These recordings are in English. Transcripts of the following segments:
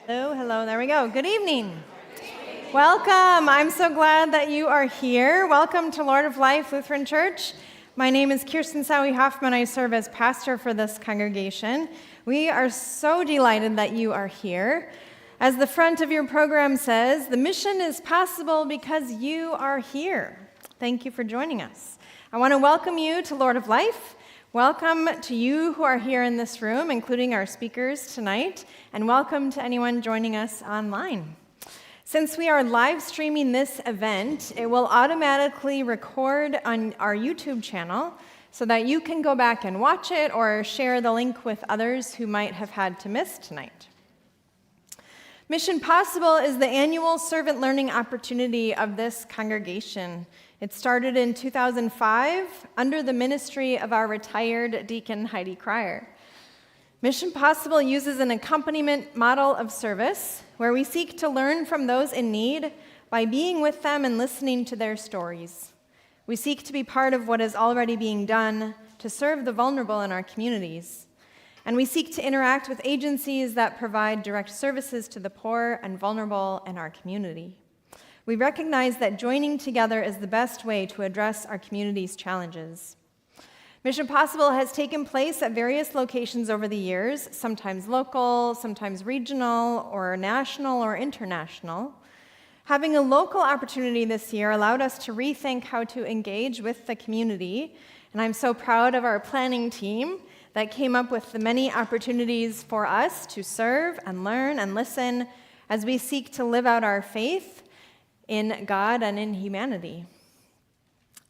Hello, hello, there we go. Good evening. Welcome. I'm so glad that you are here. Welcome to Lord of Life Lutheran Church. My name is Kirsten Sowie Hoffman. I serve as pastor for this congregation. We are so delighted that you are here. As the front of your program says, the mission is possible because you are here. Thank you for joining us. I want to welcome you to Lord of Life. Welcome to you who are here in this room, including our speakers tonight, and welcome to anyone joining us online. Since we are live streaming this event, it will automatically record on our YouTube channel so that you can go back and watch it or share the link with others who might have had to miss tonight. Mission Possible is the annual servant learning opportunity of this congregation. It started in 2005 under the ministry of our retired deacon, Heidi Cryer. Mission Possible uses an accompaniment model of service where we seek to learn from those in need by being with them and listening to their stories. We seek to be part of what is already being done to serve the vulnerable in our communities. And we seek to interact with agencies that provide direct services to the poor and vulnerable in our community. We recognize that joining together is the best way to address our community's challenges. Mission Possible has taken place at various locations over the years, sometimes local, sometimes regional, or national, or international. Having a local opportunity this year allowed us to rethink how to engage with the community, and I'm so proud of our planning team that came up with the many opportunities for us to serve and learn and listen as we seek to live out our faith in God and in humanity.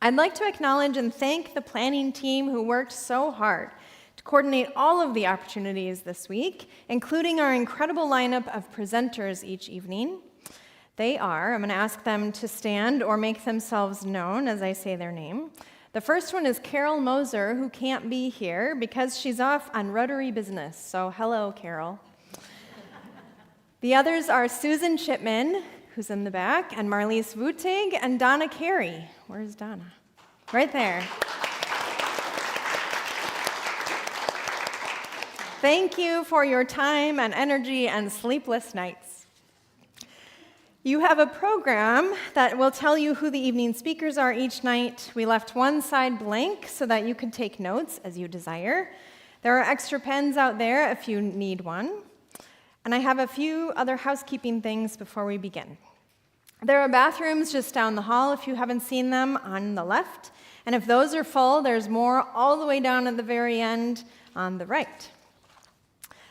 I'd like to acknowledge and thank the planning team who worked so hard to coordinate all of the opportunities this week, including our incredible lineup of presenters each evening. They are, I'm going to ask them to stand or make themselves known as I say their name. The first one is Carol Moser, who can't be here because she's off on Rotary business, so hello, Carol. The others are Susan Chipman, who's in the back, and Marlise Vutig, and Donna Carey. Where's Donna? Right there. Thank you for your time and energy and sleepless nights. You have a program that will tell you who the evening speakers are each night. We left one side blank so that you can take notes as you desire. There are extra pens out there if you need one. And I have a few other housekeeping things before we begin. There are bathrooms just down the hall if you haven't seen them on the left. And if those are full, there's more all the way down at the very end on the right.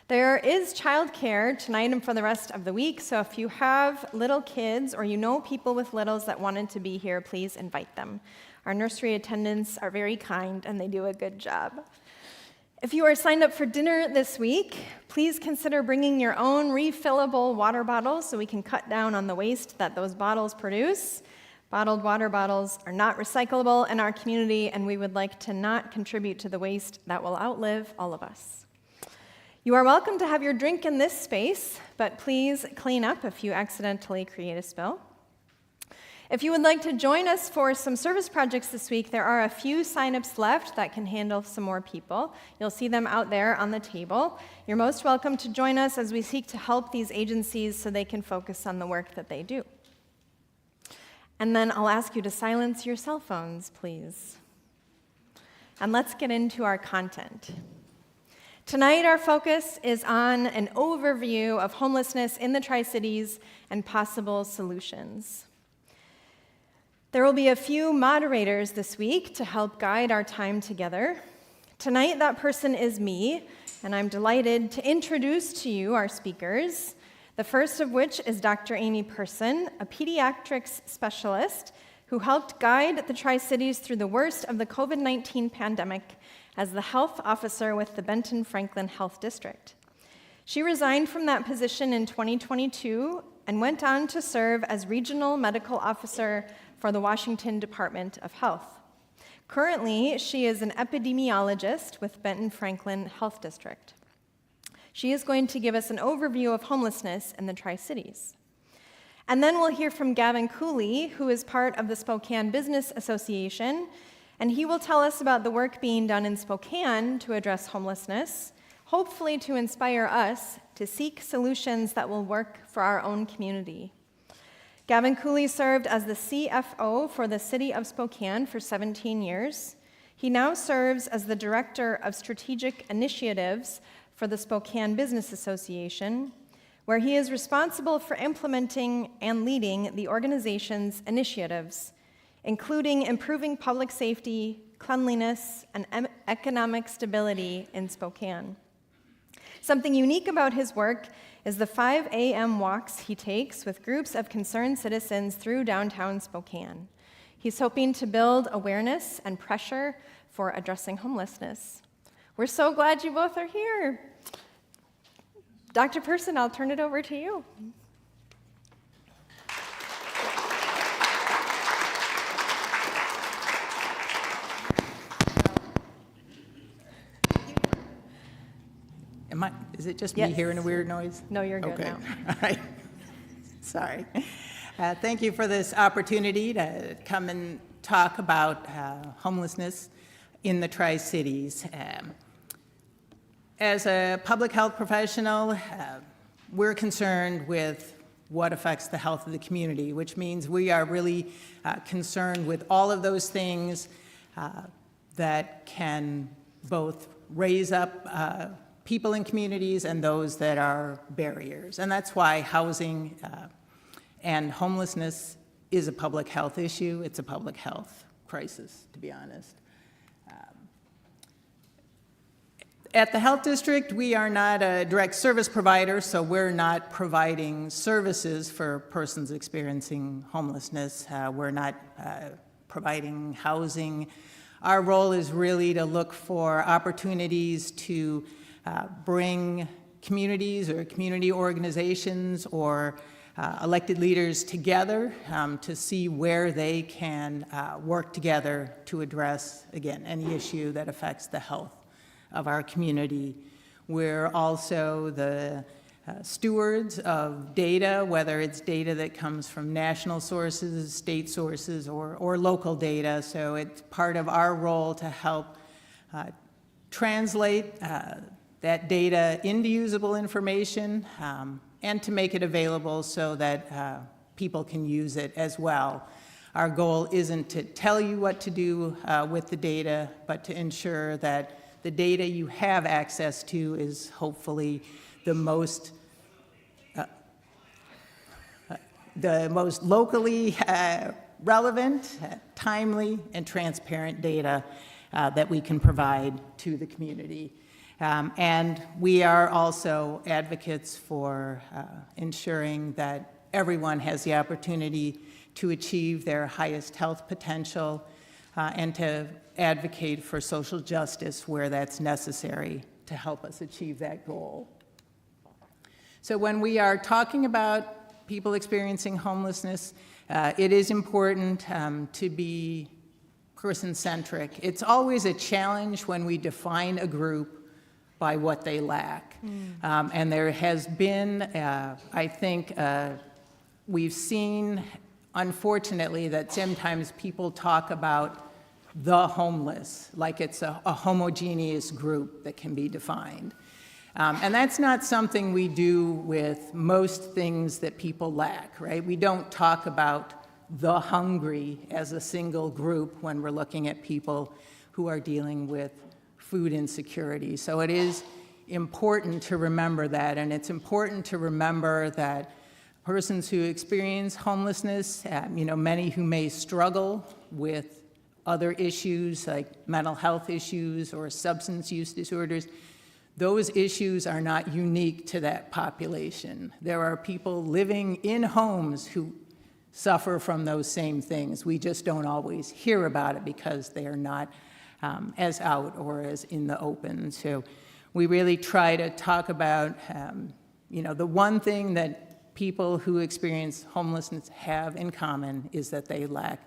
There is childcare tonight and for the rest of the week, so if you have little kids or you know people with littles that wanted to be here, please invite them. Our nursery attendants are very kind and they do a good job. If you are signed up for dinner this week, please consider bringing your own refillable water bottles so we can cut down on the waste that those bottles produce. Bottled water bottles are not recyclable in our community, and we would like to not contribute to the waste that will outlive all of us. You are welcome to have your drink in this space, but please clean up if you accidentally create a spill. If you would like to join us for some service projects this week, there are a few signups left that can handle some more people. You'll see them out there on the table. You're most welcome to join us as we seek to help these agencies so they can focus on the work that they do. And then I'll ask you to silence your cell phones, please. And let's get into our content. Tonight, our focus is on an overview of homelessness in the Tri-Cities and possible solutions. There will be a few moderators this week to help guide our time together. Tonight, that person is me, and I'm delighted to introduce to you our speakers, the first of which is Dr. Amy Person, a pediatrics specialist who helped guide the Tri-Cities through the worst of the COVID-19 pandemic as the health officer with the Benton Franklin Health District. She resigned from that position in 2022 and went on to serve as regional medical officer for the Washington Department of Health. Currently, she is an epidemiologist with Benton Franklin Health District. She is going to give us an overview of homelessness in the Tri-Cities. And then we'll hear from Gavin Cooley, who is part of the Spokane Business Association, and he will tell us about the work being done in Spokane to address homelessness, hopefully to inspire us to seek solutions that will work for our own community. Gavin Cooley served as the CFO for the City of Spokane for 17 years. He now serves as the Director of Strategic Initiatives for the Spokane Business Association, where he is responsible for implementing and leading the organization's initiatives, including improving public safety, cleanliness, and economic stability in Spokane. Something unique about his work is the 5 a.m. walks he takes with groups of concerned citizens through downtown Spokane. He's hoping to build awareness and pressure for addressing homelessness. We're so glad you both are here. Dr. Person, I'll turn it over to you. Is it just me hearing a weird noise? No, you're good okay. now. All right. Sorry. Thank you for this opportunity to come and talk about homelessness in the Tri-Cities. As a public health professional, we're concerned with what affects the health of the community, which means we are really concerned with all of those things that can both raise up people in communities and those that are barriers. And that's why housing and homelessness is a public health issue. It's a public health crisis, to be honest. At the Health District, we are not a direct service provider, so we're not providing services for persons experiencing homelessness. We're not providing housing. Our role is really to look for opportunities to bring communities or community organizations or elected leaders together to see where they can work together to address, again, any issue that affects the health of our community. We're also the stewards of data, whether it's data that comes from national sources, state sources, or local data. So it's part of our role to help translate that data into usable information and to make it available so that people can use it as well. Our goal isn't to tell you what to do with the data, but to ensure that the data you have access to is hopefully the most locally relevant, timely, and transparent data that we can provide to the community. And we are also advocates for ensuring that everyone has the opportunity to achieve their highest health potential and to advocate for social justice where that's necessary to help us achieve that goal. So when we are talking about people experiencing homelessness, it is important to be person-centric. It's always a challenge when we define a group by what they lack. And there has been, I think, we've seen, unfortunately, that sometimes people talk about the homeless like it's a homogeneous group that can be defined. And that's not something we do with most things that people lack, right? We don't talk about the hungry as a single group when we're looking at people who are dealing with food insecurity. So it is important to remember that, and it's important to remember that persons who experience homelessness, many who may struggle with other issues like mental health issues or substance use disorders, those issues are not unique to that population. There are people living in homes who suffer from those same things. We just don't always hear about it because they are not as out or as in the open. So we really try to talk about, the one thing that people who experience homelessness have in common is that they lack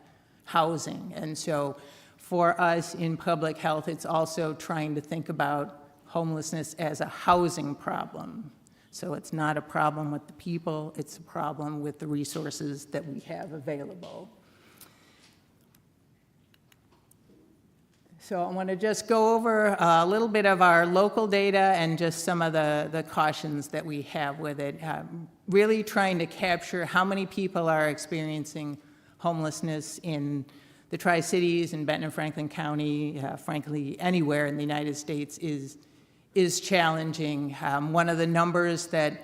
housing. And so for us in public health, it's also trying to think about homelessness as a housing problem. So it's not a problem with the people, it's a problem with the resources that we have available. So I want to just go over a little bit of our local data and just some of the cautions that we have with it. Really trying to capture how many people are experiencing homelessness in the Tri-Cities and Benton and Franklin County, frankly, anywhere in the United States is challenging. One of the numbers that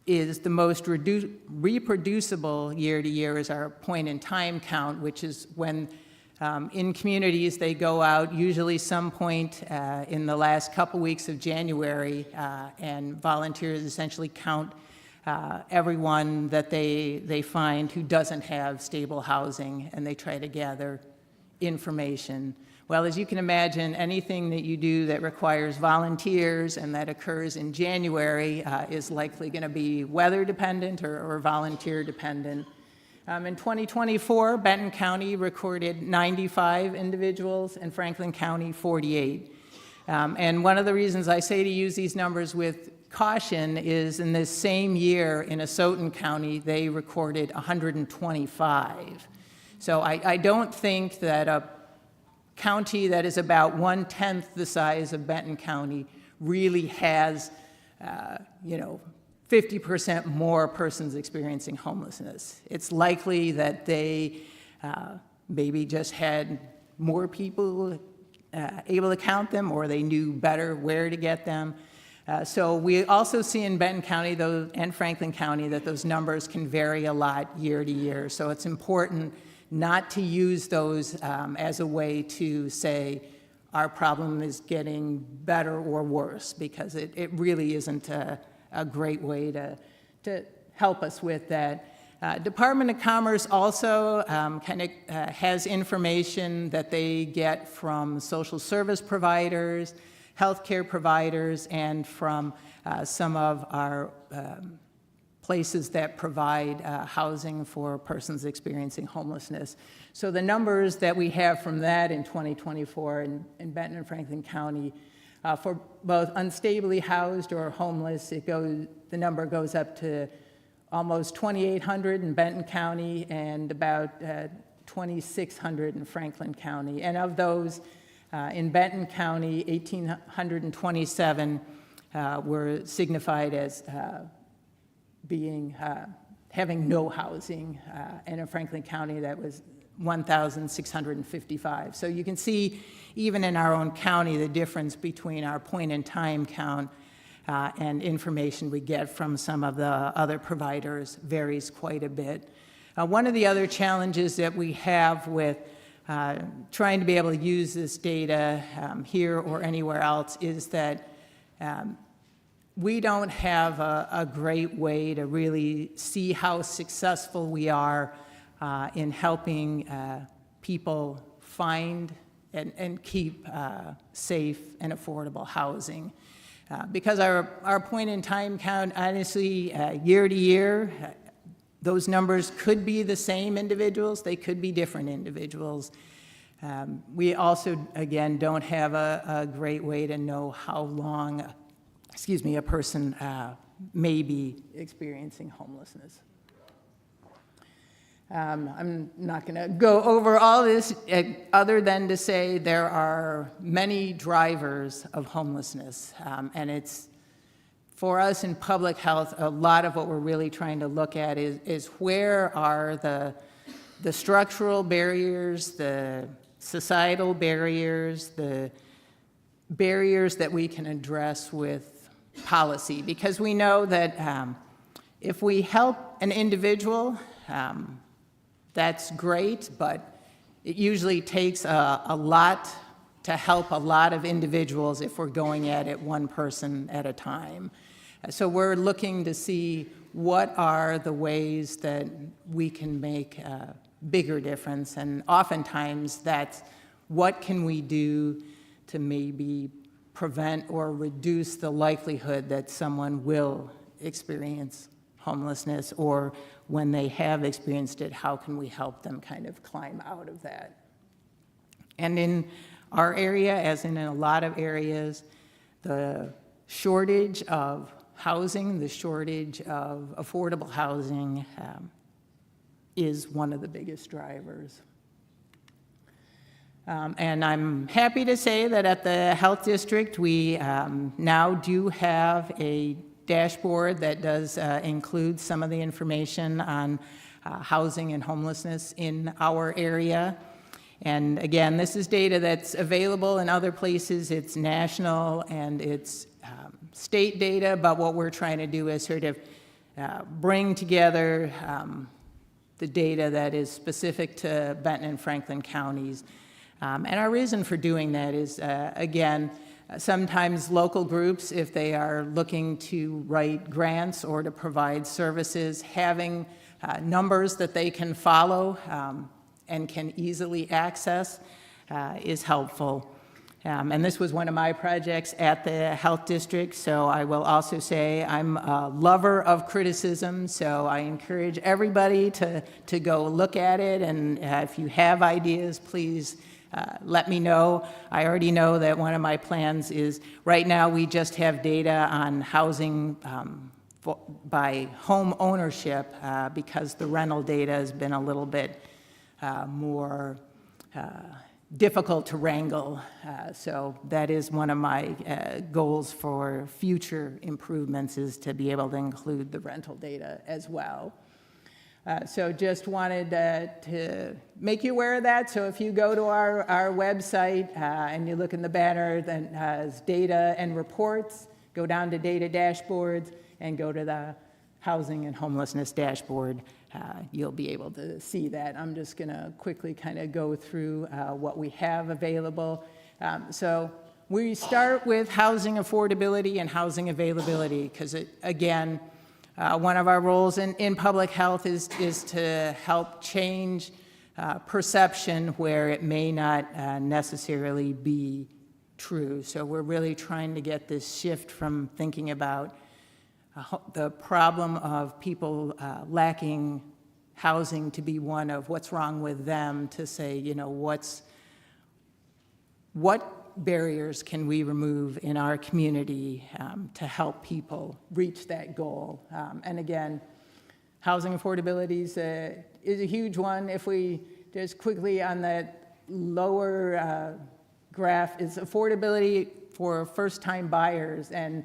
is the most reproducible year to year is our point-in-time count, which is when in communities they go out, usually some point in the last couple weeks of January, and volunteers essentially count everyone that they find who doesn't have stable housing, and they try to gather information. Well, as you can imagine, anything that you do that requires volunteers and that occurs in January is likely going to be weather dependent or volunteer dependent. In 2024, Benton County recorded 95 individuals and Franklin County 48. And one of the reasons I say to use these numbers with caution is in this same year in Asotin County, they recorded 125. So I don't think that a county that is about 1/10 the size of Benton County really has, 50% more persons experiencing homelessness. It's likely that they maybe just had more people able to count them, or they knew better where to get them. So we also see in Benton County and Franklin County that those numbers can vary a lot year to year. So it's important not to use those as a way to say our problem is getting better or worse, because it really isn't a great way to help us with that. Department of Commerce also has information that they get from social service providers, healthcare providers, and from some of our places that provide housing for persons experiencing homelessness. So the numbers that we have from that in 2024 in Benton and Franklin County for both unstably housed or homeless, the number goes up to almost 2,800 in Benton County and about 2,600 in Franklin County. And of those, in Benton County, 1,827 were signified as having no housing, and in Franklin County that was 1,655. So you can see, even in our own county, the difference between our point-in-time count and information we get from some of the other providers varies quite a bit. One of the other challenges that we have with trying to be able to use this data here or anywhere else is that we don't have a great way to really see how successful we are in helping people find and keep safe and affordable housing. Because our point-in-time count, honestly, year to year, those numbers could be the same individuals, they could be different individuals. We also, again, don't have a great way to know how long a person may be experiencing homelessness. I'm not going to go over all this other than to say there are many drivers of homelessness, and it's, for us in public health, a lot of what we're really trying to look at is where are the structural barriers, the societal barriers, the barriers that we can address with policy, because we know that if we help an individual, that's great, but it usually takes a lot to help a lot of individuals if we're going at it one person at a time. So we're looking to see what are the ways that we can make a bigger difference, and oftentimes that's what can we do to maybe prevent or reduce the likelihood that someone will experience homelessness, or when they have experienced it, how can we help them kind of climb out of that? And in our area, as in a lot of areas, the shortage of housing, the shortage of affordable housing is one of the biggest drivers. And I'm happy to say that at the Health District, we now do have a dashboard that does include some of the information on housing and homelessness in our area. And again, this is data that's available in other places. It's national and it's state data, but what we're trying to do is sort of bring together the data that is specific to Benton and Franklin counties. And our reason for doing that is, again, sometimes local groups, if they are looking to write grants or to provide services, having numbers that they can follow and can easily access is helpful. And this was one of my projects at the Health District, so I will also say I'm a lover of criticism, so I encourage everybody to go look at it, and if you have ideas, please let me know. I already know that one of my plans is, right now we just have data on housing by home ownership because the rental data has been a little bit more difficult to wrangle. So that is one of my goals for future improvements, is to be able to include the rental data as well. So just wanted to make you aware of that. So if you go to our website and you look in the banner that has data and reports, go down to data dashboards and go to the housing and homelessness dashboard, you'll be able to see that. I'm just going to quickly kind of go through what we have available. So we start with housing affordability and housing availability, because again, one of our roles in public health is to help change perception where it may not necessarily be true. So we're really trying to get this shift from thinking about the problem of people lacking housing to be one of what's wrong with them, to say, you know, what barriers can we remove in our community to help people reach that goal. And again, housing affordability is a huge one. If we just quickly on that lower graph is affordability for first-time buyers, and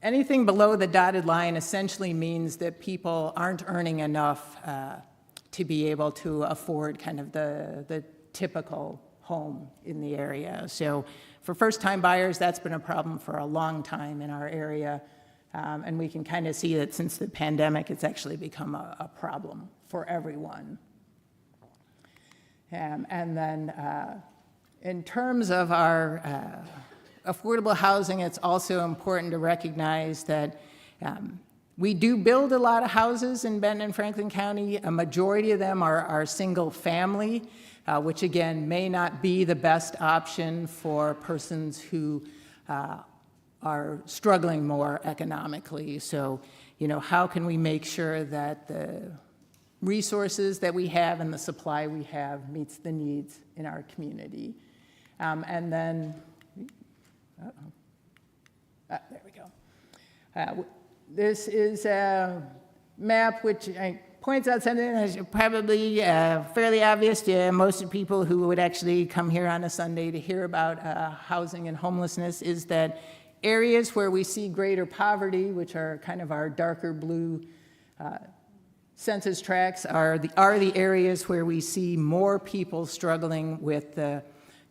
anything below the dotted line essentially means that people aren't earning enough to be able to afford kind of the typical home in the area. So for first-time buyers, that's been a problem for a long time in our area. And we can kind of see that since the pandemic, it's actually become a problem for everyone. And then in terms of our affordable housing, it's also important to recognize that we do build a lot of houses in Benton and Franklin County. A majority of them are single family, which again may not be the best option for persons who are struggling more economically. So, you know, how can we make sure that the resources that we have and the supply we have meets the needs in our community? And then, there we go. This is a map which points out something that's probably fairly obvious to most of the people who would actually come here on a Sunday to hear about housing and homelessness, is that areas where we see greater poverty, which are kind of our darker blue census tracts, are the areas where we see more people struggling with the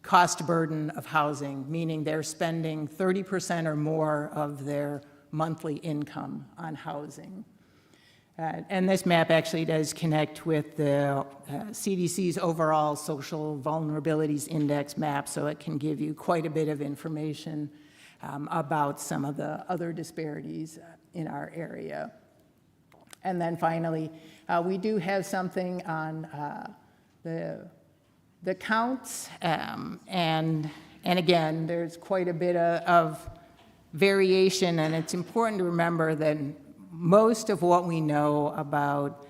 cost burden of housing, meaning they're spending 30% or more of their monthly income on housing. And this map actually does connect with the CDC's overall social vulnerabilities index map, so it can give you quite a bit of information about some of the other disparities in our area. And then finally, we do have something on the counts, and again, there's quite a bit of variation, and it's important to remember that most of what we know about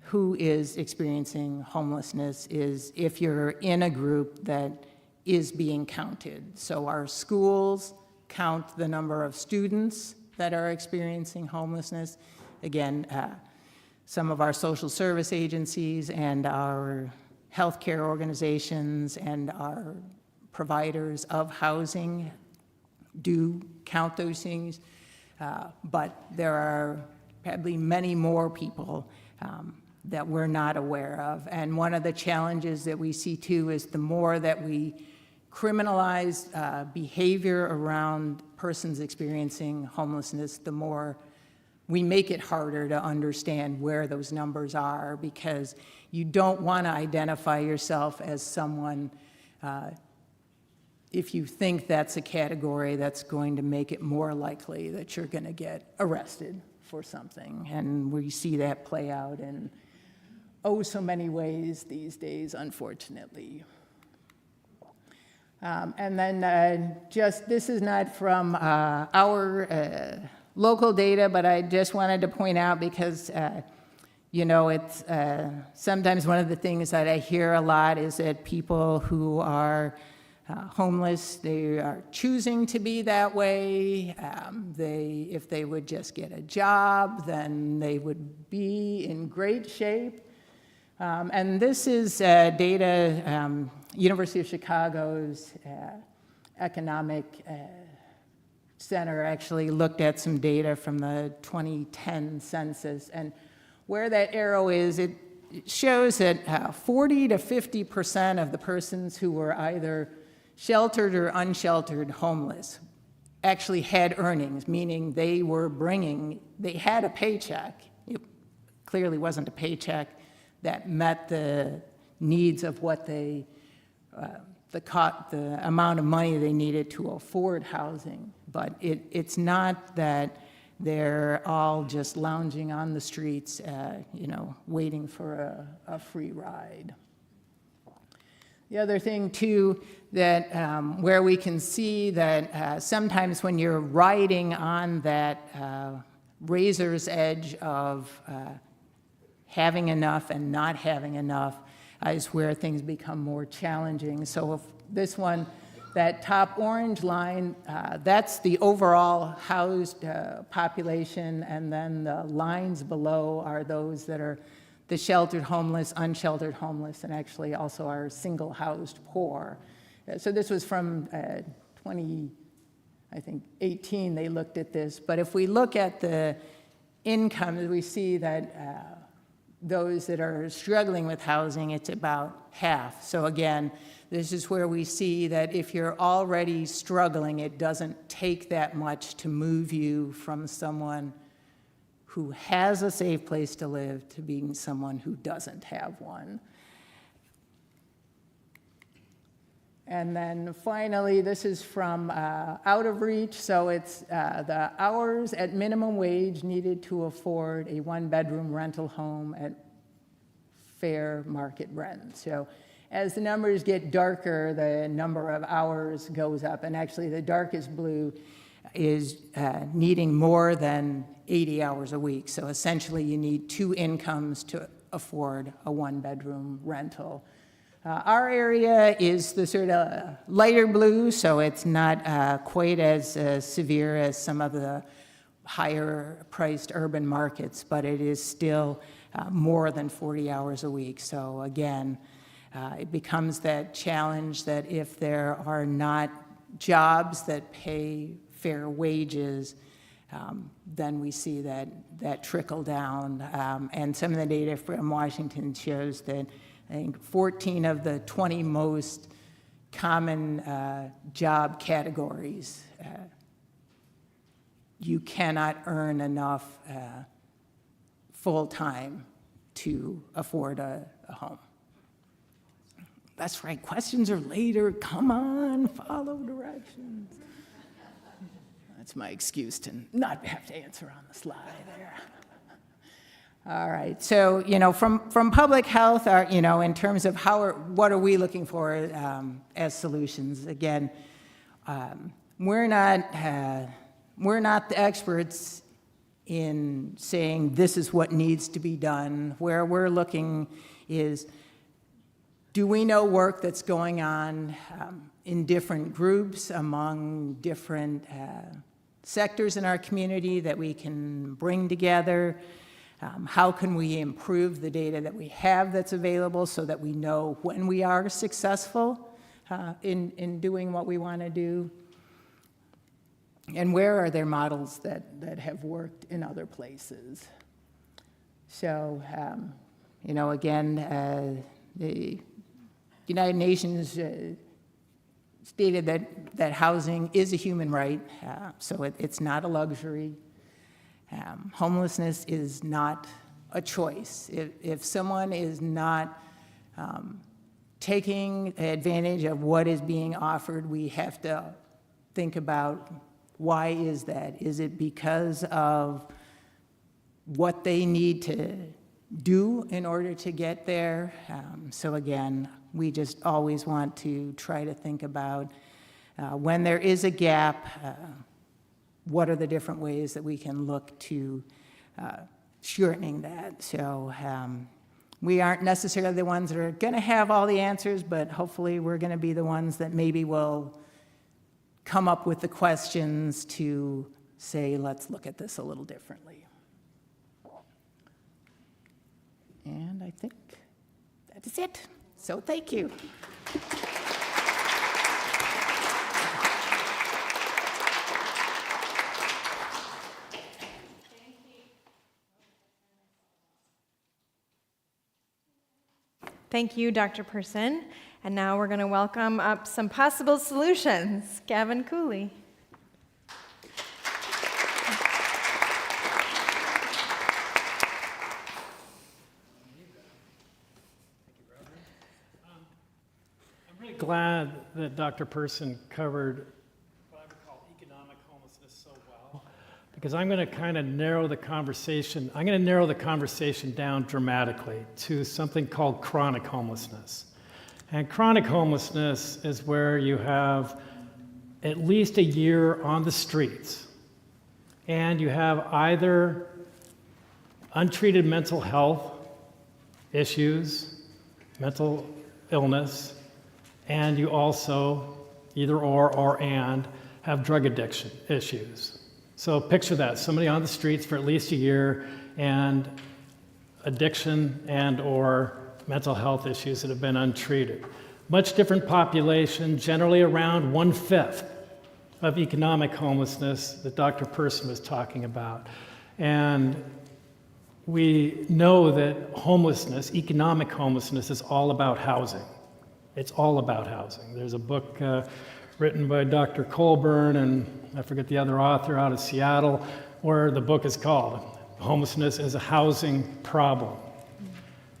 who is experiencing homelessness is if you're in a group that is being counted. So our schools count the number of students that are experiencing homelessness. Again, some of our social service agencies and our healthcare organizations and our providers of housing do count those things, but there are probably many more people that we're not aware of. And one of the challenges that we see too is the more that we criminalize behavior around persons experiencing homelessness, the more we make it harder to understand where those numbers are, because you don't want to identify yourself as someone if you think that's a category that's going to make it more likely that you're going to get arrested for something. And we see that play out in so many ways these days, unfortunately. And then this is not from our local data, but I just wanted to point out because, it's sometimes one of the things that I hear a lot is that people who are homeless, they are choosing to be that way. If they would just get a job, then they would be in great shape. And this is data, University of Chicago's economic center actually looked at some data from the 2010 census. And where that arrow is, it shows that 40 to 50% of the persons who were either sheltered or unsheltered homeless actually had earnings, meaning they had a paycheck. It clearly wasn't a paycheck that met the needs of what the amount of money they needed to afford housing. But it's not that they're all just lounging on the streets, waiting for a free ride. The other thing, too, that where we can see that sometimes when you're riding on that razor's edge of having enough and not having enough is where things become more challenging. So if this one, that top orange line, that's the overall housed population, and then the lines below are those that are the sheltered homeless, unsheltered homeless, and actually also our single housed poor. So this was from 2018, they looked at this. But if we look at the income, we see that those that are struggling with housing, it's about half. So again, this is where we see that if you're already struggling, it doesn't take that much to move you from someone who has a safe place to live to being someone who doesn't have one. And then finally, this is from Out of Reach. So it's the hours at minimum wage needed to afford a one-bedroom rental home at fair market rent. So as the numbers get darker, the number of hours goes up. And actually, the darkest blue is needing more than 80 hours a week. So essentially, you need 2 incomes to afford a one-bedroom rental. Our area is the sort of lighter blue, so it's not quite as severe as some of the higher-priced urban markets, but it is still more than 40 hours a week. So again, it becomes that challenge that if there are not jobs that pay fair wages, then we see that trickle down. And some of the data from Washington shows that I think 14 of the 20 most common job categories, you cannot earn enough full-time to afford a home. That's right, questions are later. Come on, follow directions. That's my excuse to not have to answer on the slide there. All right, so, from public health, in terms of what are we looking for as solutions? Again, we're not the experts in saying this is what needs to be done. Where we're looking is, do we know work that's going on in different groups among different sectors in our community that we can bring together? How can we improve the data that we have that's available so that we know when we are successful in doing what we want to do? And where are there models that have worked in other places? So, again, the United Nations stated that housing is a human right, so it's not a luxury. Homelessness is not a choice. If someone is not taking advantage of what is being offered, we have to think about why is that? Is it because of what they need to do in order to get there? So again, we just always want to try to think about when there is a gap, what are the different ways that we can look to shortening that? So we aren't necessarily the ones that are going to have all the answers, but hopefully we're going to be the ones that maybe will come up with the questions to say, let's look at this a little differently. And I think that is it. So thank you. Thank you, Dr. Person. And now we're going to welcome up some possible solutions. Gavin Cooley. I'm really glad that Dr. Person covered what I would call economic homelessness so well, because I'm going to kind of narrow the conversation. I'm going to narrow the conversation down dramatically to something called chronic homelessness. And chronic homelessness is where you have at least a year on the streets, and you have either untreated mental health issues, mental illness, and you also, either or and, have drug addiction issues. So picture that, somebody on the streets for at least a year and addiction and or mental health issues that have been untreated. Much different population, generally around 1/5 of economic homelessness that Dr. Person was talking about. And we know that homelessness, economic homelessness, is all about housing. It's all about housing. There's a book written by Dr. Colburn and I forget the other author out of Seattle, where the book is called Homelessness is a Housing Problem.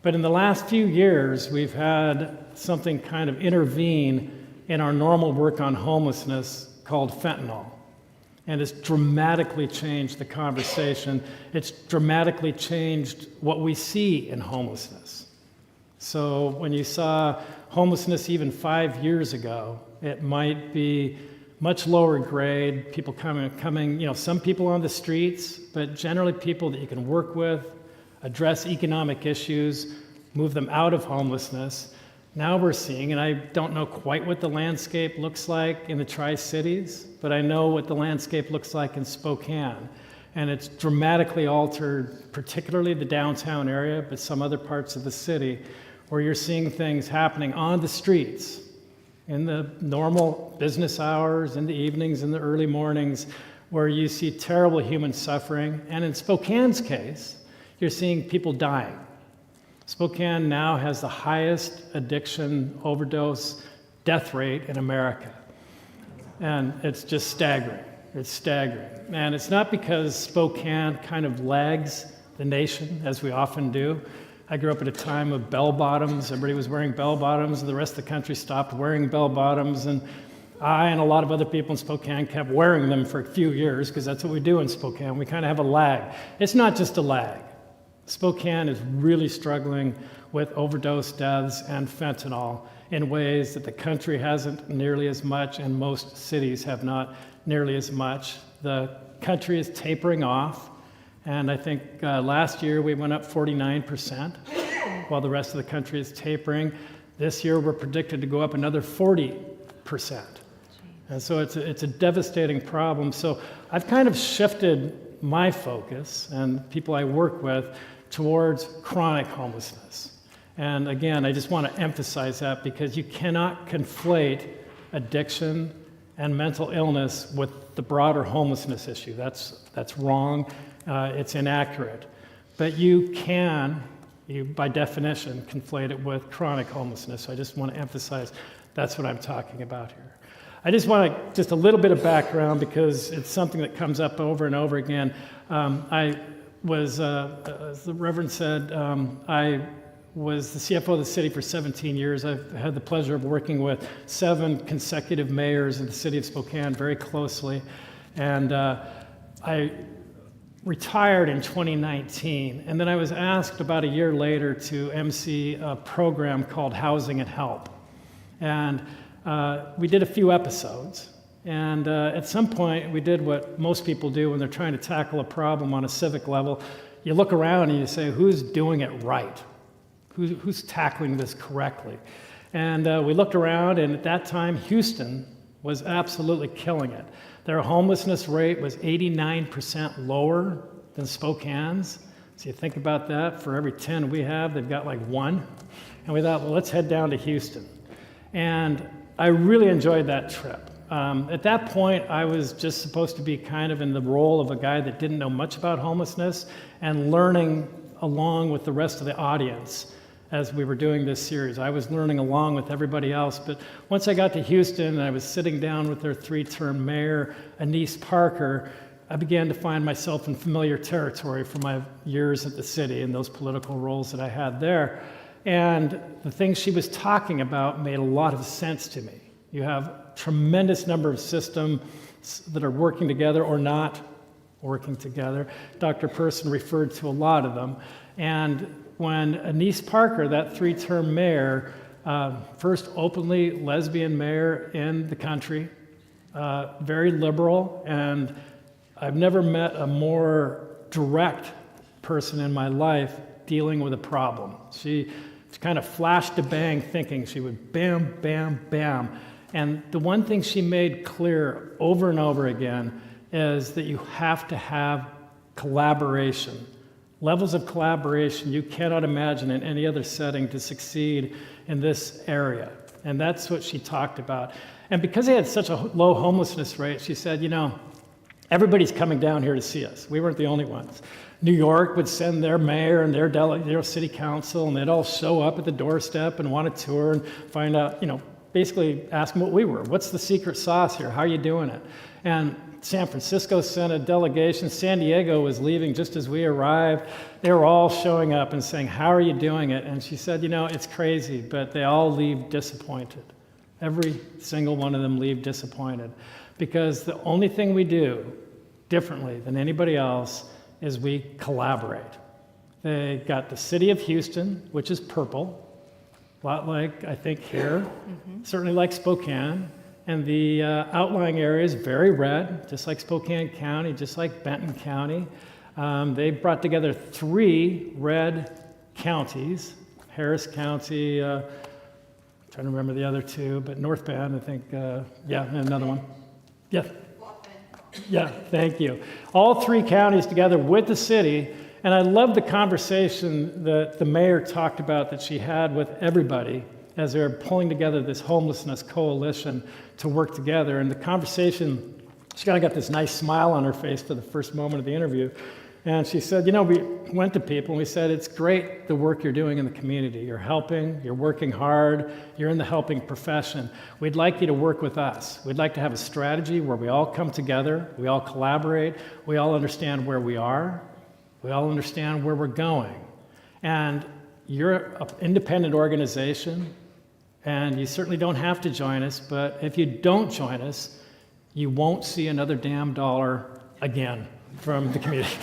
But in the last few years, we've had something kind of intervene in our normal work on homelessness called fentanyl. And it's dramatically changed the conversation. It's dramatically changed what we see in homelessness. So when you saw homelessness even 5 years ago, it might be much lower grade, people coming, some people on the streets, but generally people that you can work with, address economic issues, move them out of homelessness. Now we're seeing, and I don't know quite what the landscape looks like in the Tri-Cities, but I know what the landscape looks like in Spokane. And it's dramatically altered, particularly the downtown area, but some other parts of the city, where you're seeing things happening on the streets in the normal business hours, in the evenings, in the early mornings, where you see terrible human suffering. And in Spokane's case, you're seeing people dying. Spokane now has the highest addiction overdose death rate in America. And it's just staggering. It's staggering. And it's not because Spokane kind of lags the nation, as we often do. I grew up at a time of bell-bottoms. Everybody was wearing bell-bottoms, and the rest of the country stopped wearing bell-bottoms. And I and a lot of other people in Spokane kept wearing them for a few years, because that's what we do in Spokane. We kind of have a lag. It's not just a lag. Spokane is really struggling with overdose deaths and fentanyl in ways that the country hasn't nearly as much, and most cities have not nearly as much. The country is tapering off, and I think last year we went up 49%, while the rest of the country is tapering. This year we're predicted to go up another 40%. And so it's a devastating problem. So I've kind of shifted my focus and people I work with towards chronic homelessness. And again, I just want to emphasize that because you cannot conflate addiction and mental illness with the broader homelessness issue. That's wrong. It's inaccurate. But you can, by definition, conflate it with chronic homelessness. So I just want to emphasize that's what I'm talking about here. I just want just a little bit of background because it's something that comes up over and over again. I was, as the Reverend said, I was the CFO of the city for 17 years. I've had the pleasure of working with 7 consecutive mayors in the city of Spokane very closely. And I retired in 2019. And then I was asked about a year later to MC a program called Housing and Help. And we did a few episodes. And at some point, we did what most people do when they're trying to tackle a problem on a civic level. You look around and you say, who's doing it right? Who's tackling this correctly? And we looked around, and at that time, Houston was absolutely killing it. Their homelessness rate was 89% lower than Spokane's. So you think about that, for every 10 we have, they've got like 1. And we thought, well, let's head down to Houston. And I really enjoyed that trip. At that point, I was just supposed to be kind of in the role of a guy that didn't know much about homelessness and learning along with the rest of the audience as we were doing this series. I was learning along with everybody else, but once I got to Houston and I was sitting down with their 3-term mayor, Annise Parker, I began to find myself in familiar territory from my years at the city and those political roles that I had there. And the things she was talking about made a lot of sense to me. You have a tremendous number of systems that are working together or not working together. Dr. Person referred to a lot of them. And when Annise Parker, that 3-term mayor, first openly lesbian mayor in the country, very liberal, and I've never met a more direct person in my life dealing with a problem. She kind of flash to bang thinking. She would bam, bam, bam. And the one thing she made clear over and over again is that you have to have collaboration. Levels of collaboration you cannot imagine in any other setting to succeed in this area. And that's what she talked about. And because they had such a low homelessness rate, she said, you know, everybody's coming down here to see us. We weren't the only ones. New York would send their mayor and their city council, and they'd all show up at the doorstep and want a tour and find out, basically ask them what we were. What's the secret sauce here? How are you doing it? And San Francisco sent a delegation. San Diego was leaving just as we arrived. They were all showing up and saying, how are you doing it? And she said, it's crazy, but they all leave disappointed. Every single one of them leave disappointed. Because the only thing we do differently than anybody else is we collaborate. They got the city of Houston, which is purple, a lot like, I think, here, certainly like Spokane. And the outlying area is very red, just like Spokane County, just like Benton County. They brought together 3 red counties, Harris County, trying to remember the other 2, but North Bend, I think, and another one. Yeah. Yeah, thank you. All 3 counties together with the city. And I love the conversation that the mayor talked about that she had with everybody as they're pulling together this homelessness coalition to work together. And the conversation, she kind of got this nice smile on her face for the first moment of the interview. And she said, we went to people and we said, it's great the work you're doing in the community. You're helping, you're working hard, you're in the helping profession. We'd like you to work with us. We'd like to have a strategy where we all come together, we all collaborate, we all understand where we are, we all understand where we're going. And you're an independent organization, and you certainly don't have to join us, but if you don't join us, you won't see another damn dollar again from the community.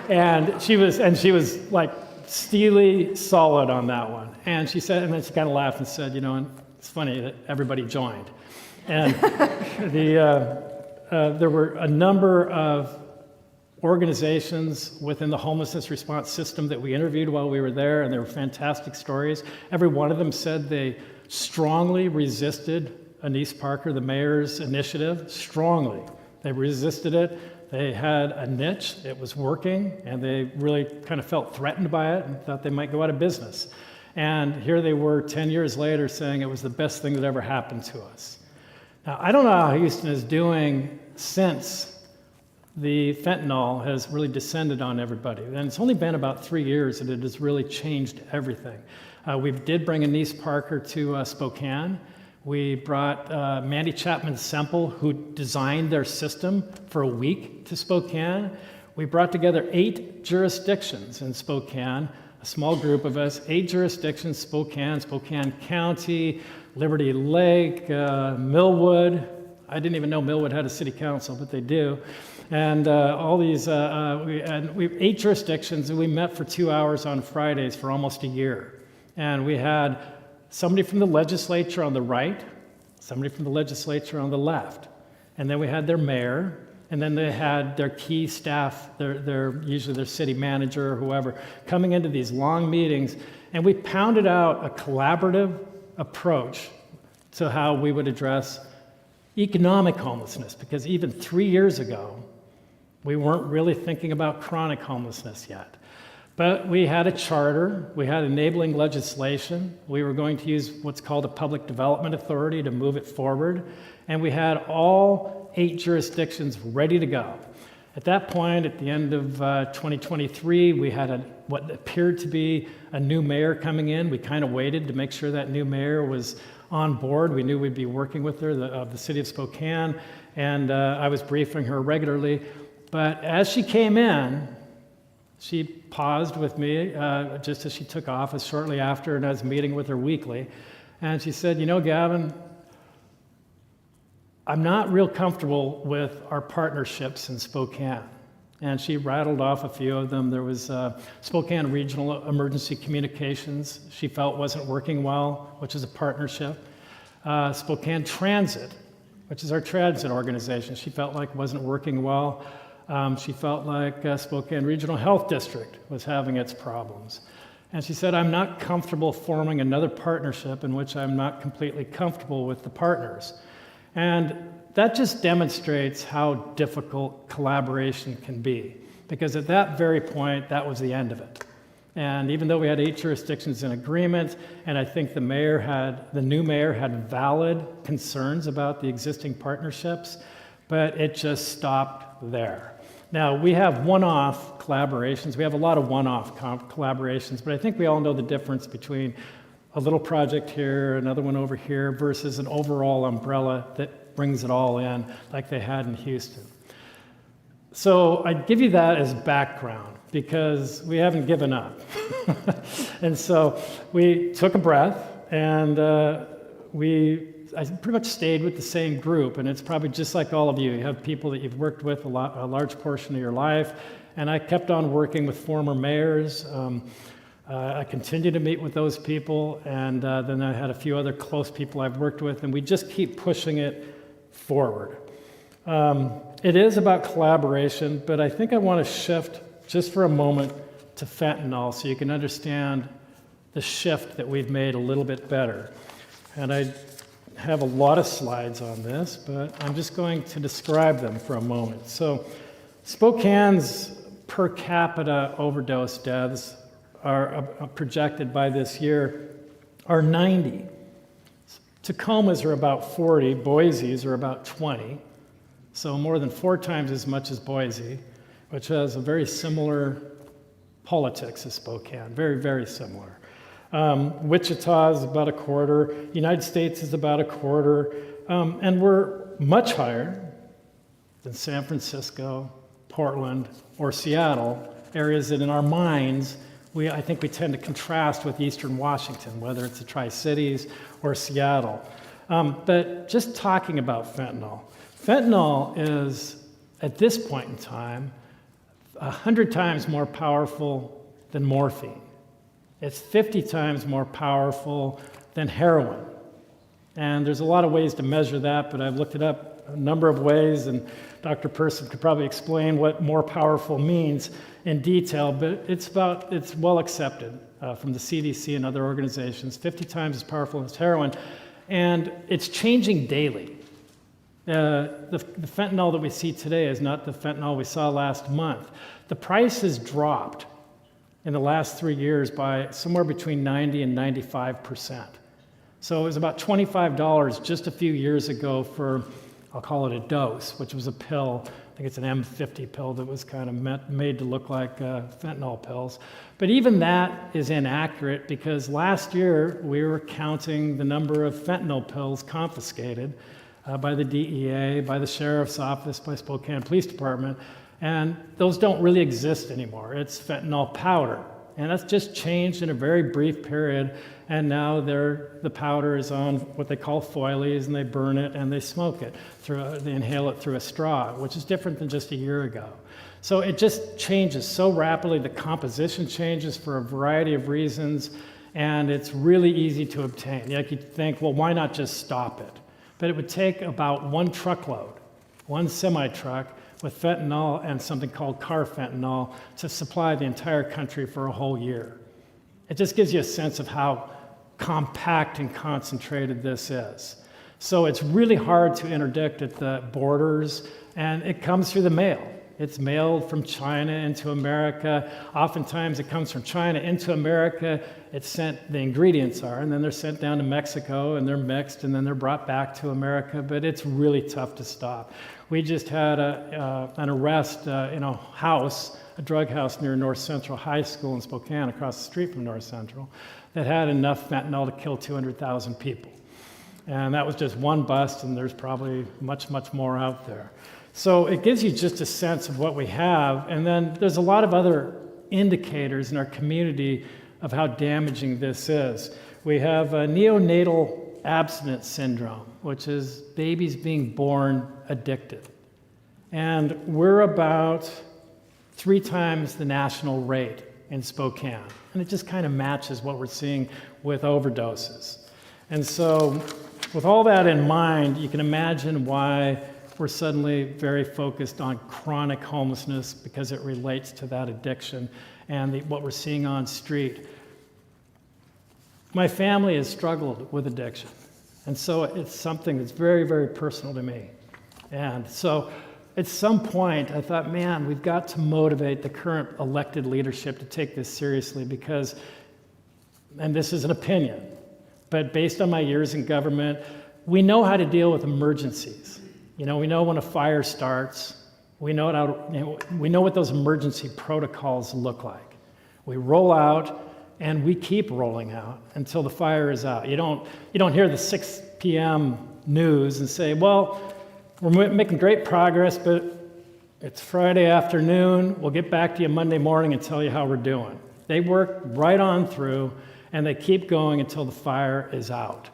And she was like steely solid on that one. And she said, and then she kind of laughed and said, and it's funny that everybody joined. And there were a number of organizations within the homelessness response system that we interviewed while we were there, and they were fantastic stories. Every one of them said they strongly resisted Annise Parker, the mayor's initiative, strongly. They resisted it. They had a niche, it was working, and they really kind of felt threatened by it and thought they might go out of business. And here they were 10 years later saying it was the best thing that ever happened to us. Now, I don't know how Houston is doing since the fentanyl has really descended on everybody. And it's only been about 3 years that it has really changed everything. We did bring Anise Parker to Spokane. We brought Mandy Chapman Semple, who designed their system, for a week to Spokane. We brought together 8 jurisdictions in Spokane, a small group of us, 8 jurisdictions, Spokane County, Liberty Lake, Millwood. I didn't even know Millwood had a city council, but they do. And all these, we 8 jurisdictions, and we met for 2 hours on Fridays for almost a year. And we had somebody from the legislature on the right, somebody from the legislature on the left. And then we had their mayor, and then they had their key staff, usually their city manager or whoever, coming into these long meetings. And we pounded out a collaborative approach to how we would address economic homelessness, because even 3 years ago, we weren't really thinking about chronic homelessness yet. But we had a charter, we had enabling legislation, we were going to use what's called a public development authority to move it forward, and we had all 8 jurisdictions ready to go. At that point, at the end of 2023, we had what appeared to be a new mayor coming in. We kind of waited to make sure that new mayor was on board. We knew we'd be working with her, of the city of Spokane, and I was briefing her regularly. But as she came in, she paused with me just as she took office shortly after, and I was meeting with her weekly. And she said, "You know, Gavin, I'm not real comfortable with our partnerships in Spokane." And she rattled off a few of them. There was Spokane Regional Emergency Communications she felt wasn't working well, which is a partnership. Spokane Transit, which is our transit organization, she felt like wasn't working well. She felt like Spokane Regional Health District was having its problems. And she said, "I'm not comfortable forming another partnership in which I'm not completely comfortable with the partners." And that just demonstrates how difficult collaboration can be, because at that very point, that was the end of it. And even though we had 8 jurisdictions in agreement, and I think the new mayor had valid concerns about the existing partnerships, but it just stopped there. Now, we have one-off collaborations. We have a lot of one-off collaborations, but I think we all know the difference between a little project here, another one over here, versus an overall umbrella that brings it all in, like they had in Houston. So I give you that as background, because we haven't given up. And so we took a breath, and I pretty much stayed with the same group, and it's probably just like all of you. You have people that you've worked with a large portion of your life, and I kept on working with former mayors. I continued to meet with those people, and then I had a few other close people I've worked with, and we just keep pushing it forward. It is about collaboration, but I think I want to shift just for a moment to fentanyl so you can understand the shift that we've made a little bit better. And I have a lot of slides on this, but I'm just going to describe them for a moment. So Spokane's per capita overdose deaths are projected by this year are 90. Tacoma's are about 40, Boise's are about 20, so more than 4 times as much as Boise, which has a very similar politics as Spokane, very, very similar. Wichita is about a quarter, United States is about a quarter, and we're much higher than San Francisco, Portland, or Seattle, areas that in our minds, I think we tend to contrast with Eastern Washington, whether it's the Tri-Cities or Seattle. But just talking about fentanyl. Fentanyl is, at this point in time, 100 times more powerful than morphine. It's 50 times more powerful than heroin. And there's a lot of ways to measure that, but I've looked it up a number of ways, and Dr. Person could probably explain what more powerful means in detail, but it's well accepted from the CDC and other organizations, 50 times as powerful as heroin, and it's changing daily. The fentanyl that we see today is not the fentanyl we saw last month. The price has dropped in the last 3 years by somewhere between 90 and 95%. So it was about $25 just a few years ago for, I'll call it a dose, which was a pill. I think it's an M50 pill that was kind of made to look like fentanyl pills. But even that is inaccurate because last year we were counting the number of fentanyl pills confiscated by the DEA, by the Sheriff's Office, by Spokane Police Department, and those don't really exist anymore. It's fentanyl powder, and that's just changed in a very brief period, and now the powder is on what they call foilies, and they burn it and they smoke it, they inhale it through a straw, which is different than just a year ago. So it just changes so rapidly, the composition changes for a variety of reasons, and it's really easy to obtain. Like you'd think, well, why not just stop it? But it would take about one truckload, one semi-truck with fentanyl and something called carfentanil to supply the entire country for a whole year. It just gives you a sense of how compact and concentrated this is. So it's really hard to interdict at the borders, and it comes through the mail. It's mailed from China into America. Oftentimes it comes from China into America. It's sent, the ingredients are, and then they're sent down to Mexico and they're mixed and then they're brought back to America, but it's really tough to stop. We just had an arrest in a house, a drug house near North Central High School in Spokane, across the street from North Central, that had enough fentanyl to kill 200,000 people. And that was just one bust, and there's probably much, much more out there. So it gives you just a sense of what we have, and then there's a lot of other indicators in our community of how damaging this is. We have neonatal abstinence syndrome, which is babies being born addicted. And we're about 3 times the national rate in Spokane. And it just kind of matches what we're seeing with overdoses. And so with all that in mind, you can imagine why we're suddenly very focused on chronic homelessness because it relates to that addiction and what we're seeing on street. My family has struggled with addiction, and so it's something that's very, very personal to me. And so at some point, I thought, man, we've got to motivate the current elected leadership to take this seriously because, and this is an opinion, but based on my years in government, we know how to deal with emergencies. You know, we know when a fire starts, we know what those emergency protocols look like. We roll out and we keep rolling out until the fire is out. You don't hear the 6 p.m. news and say, well, we're making great progress, but it's Friday afternoon. We'll get back to you Monday morning and tell you how we're doing. They work right on through and they keep going until the fire is out.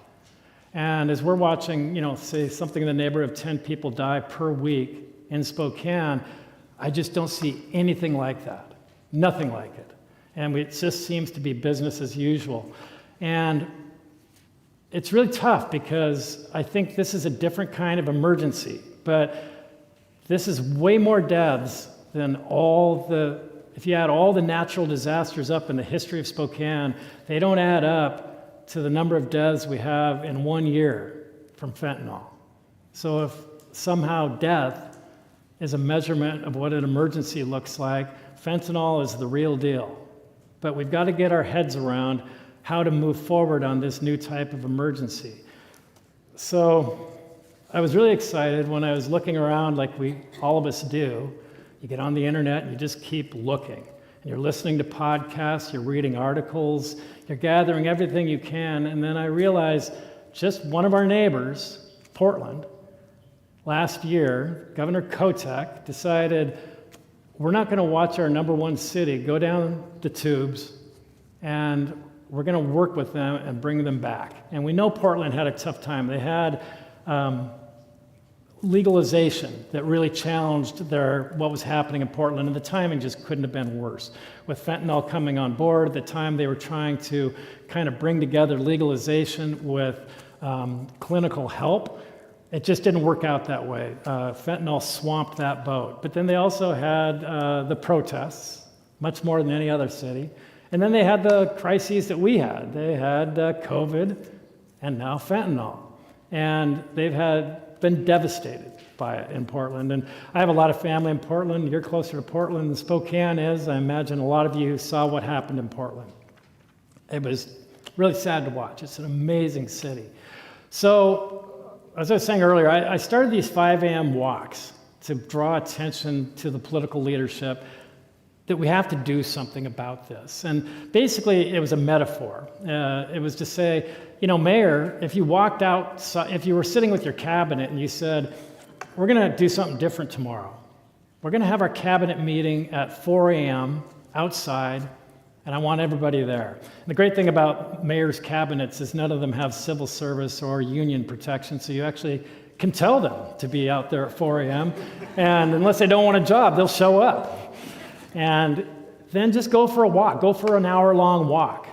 And as we're watching, say something in the neighborhood of 10 people die per week in Spokane, I just don't see anything like that. Nothing like it. And it just seems to be business as usual. And it's really tough because I think this is a different kind of emergency, but this is way more deaths than if you add all the natural disasters up in the history of Spokane, they don't add up to the number of deaths we have in 1 year from fentanyl. So if somehow death is a measurement of what an emergency looks like, fentanyl is the real deal. But we've got to get our heads around how to move forward on this new type of emergency. So I was really excited when I was looking around like all of us do. You get on the internet and you just keep looking. And you're listening to podcasts, you're reading articles, you're gathering everything you can, and then I realized just one of our neighbors, Portland, last year, Governor Kotek decided we're not going to watch our number 1 city go down the tubes, and we're going to work with them and bring them back. And we know Portland had a tough time. They had legalization that really challenged what was happening in Portland, and the timing just couldn't have been worse. With fentanyl coming on board, at the time they were trying to kind of bring together legalization with clinical help. It just didn't work out that way. Fentanyl swamped that boat. But then they also had the protests, much more than any other city. And then they had the crises that we had. They had COVID and now fentanyl. And they've had been devastated by it in Portland. And I have a lot of family in Portland. You're closer to Portland than Spokane is. I imagine a lot of you saw what happened in Portland. It was really sad to watch. It's an amazing city. So, as I was saying earlier, I started these 5 a.m. walks to draw attention to the political leadership that we have to do something about this. And basically, it was a metaphor. It was to say, you know, Mayor, if you walked out, if you were sitting with your cabinet and you said, we're going to do something different tomorrow. We're going to have our cabinet meeting at 4 a.m. outside, and I want everybody there. And the great thing about mayor's cabinets is none of them have civil service or union protection, so you actually can tell them to be out there at 4 a.m. And unless they don't want a job, they'll show up. And then just go for a walk. Go for an hour-long walk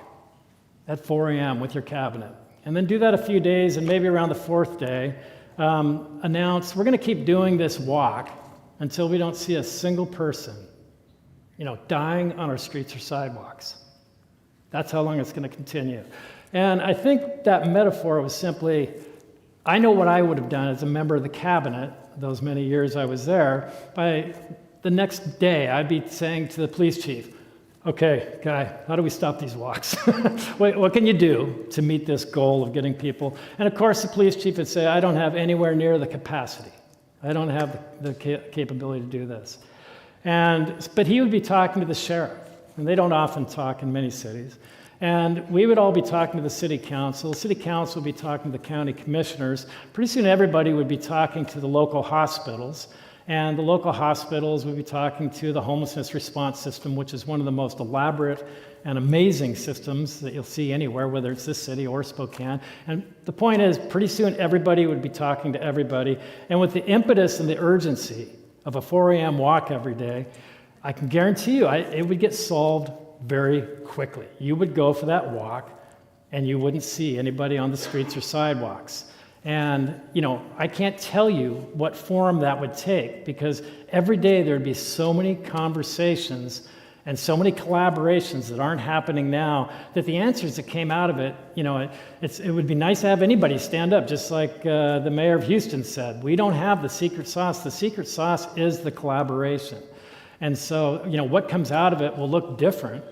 at 4 a.m. with your cabinet. And then do that a few days, and maybe around the fourth day, announce, we're going to keep doing this walk until we don't see a single person, you know, dying on our streets or sidewalks. That's how long it's going to continue. And I think that metaphor was simply, I know what I would have done as a member of the cabinet those many years I was there. By the next day, I'd be saying to the police chief, okay, guy, how do we stop these walks? What can you do to meet this goal of getting people? And of course, the police chief would say, I don't have anywhere near the capacity. I don't have the capability to do this. But he would be talking to the sheriff, and they don't often talk in many cities. And we would all be talking to the city council. The city council would be talking to the county commissioners. Pretty soon everybody would be talking to the local hospitals. And the local hospitals would be talking to the homelessness response system, which is one of the most elaborate and amazing systems that you'll see anywhere, whether it's this city or Spokane. And the point is, pretty soon everybody would be talking to everybody. And with the impetus and the urgency of a 4 a.m. walk every day, I can guarantee you it would get solved very quickly. You would go for that walk, and you wouldn't see anybody on the streets or sidewalks. And, you know, I can't tell you what form that would take, because every day there would be so many conversations and so many collaborations that aren't happening now, that the answers that came out of it, you know, it would be nice to have anybody stand up, just like the mayor of Houston said. We don't have the secret sauce. The secret sauce is the collaboration. And so, you know, what comes out of it will look different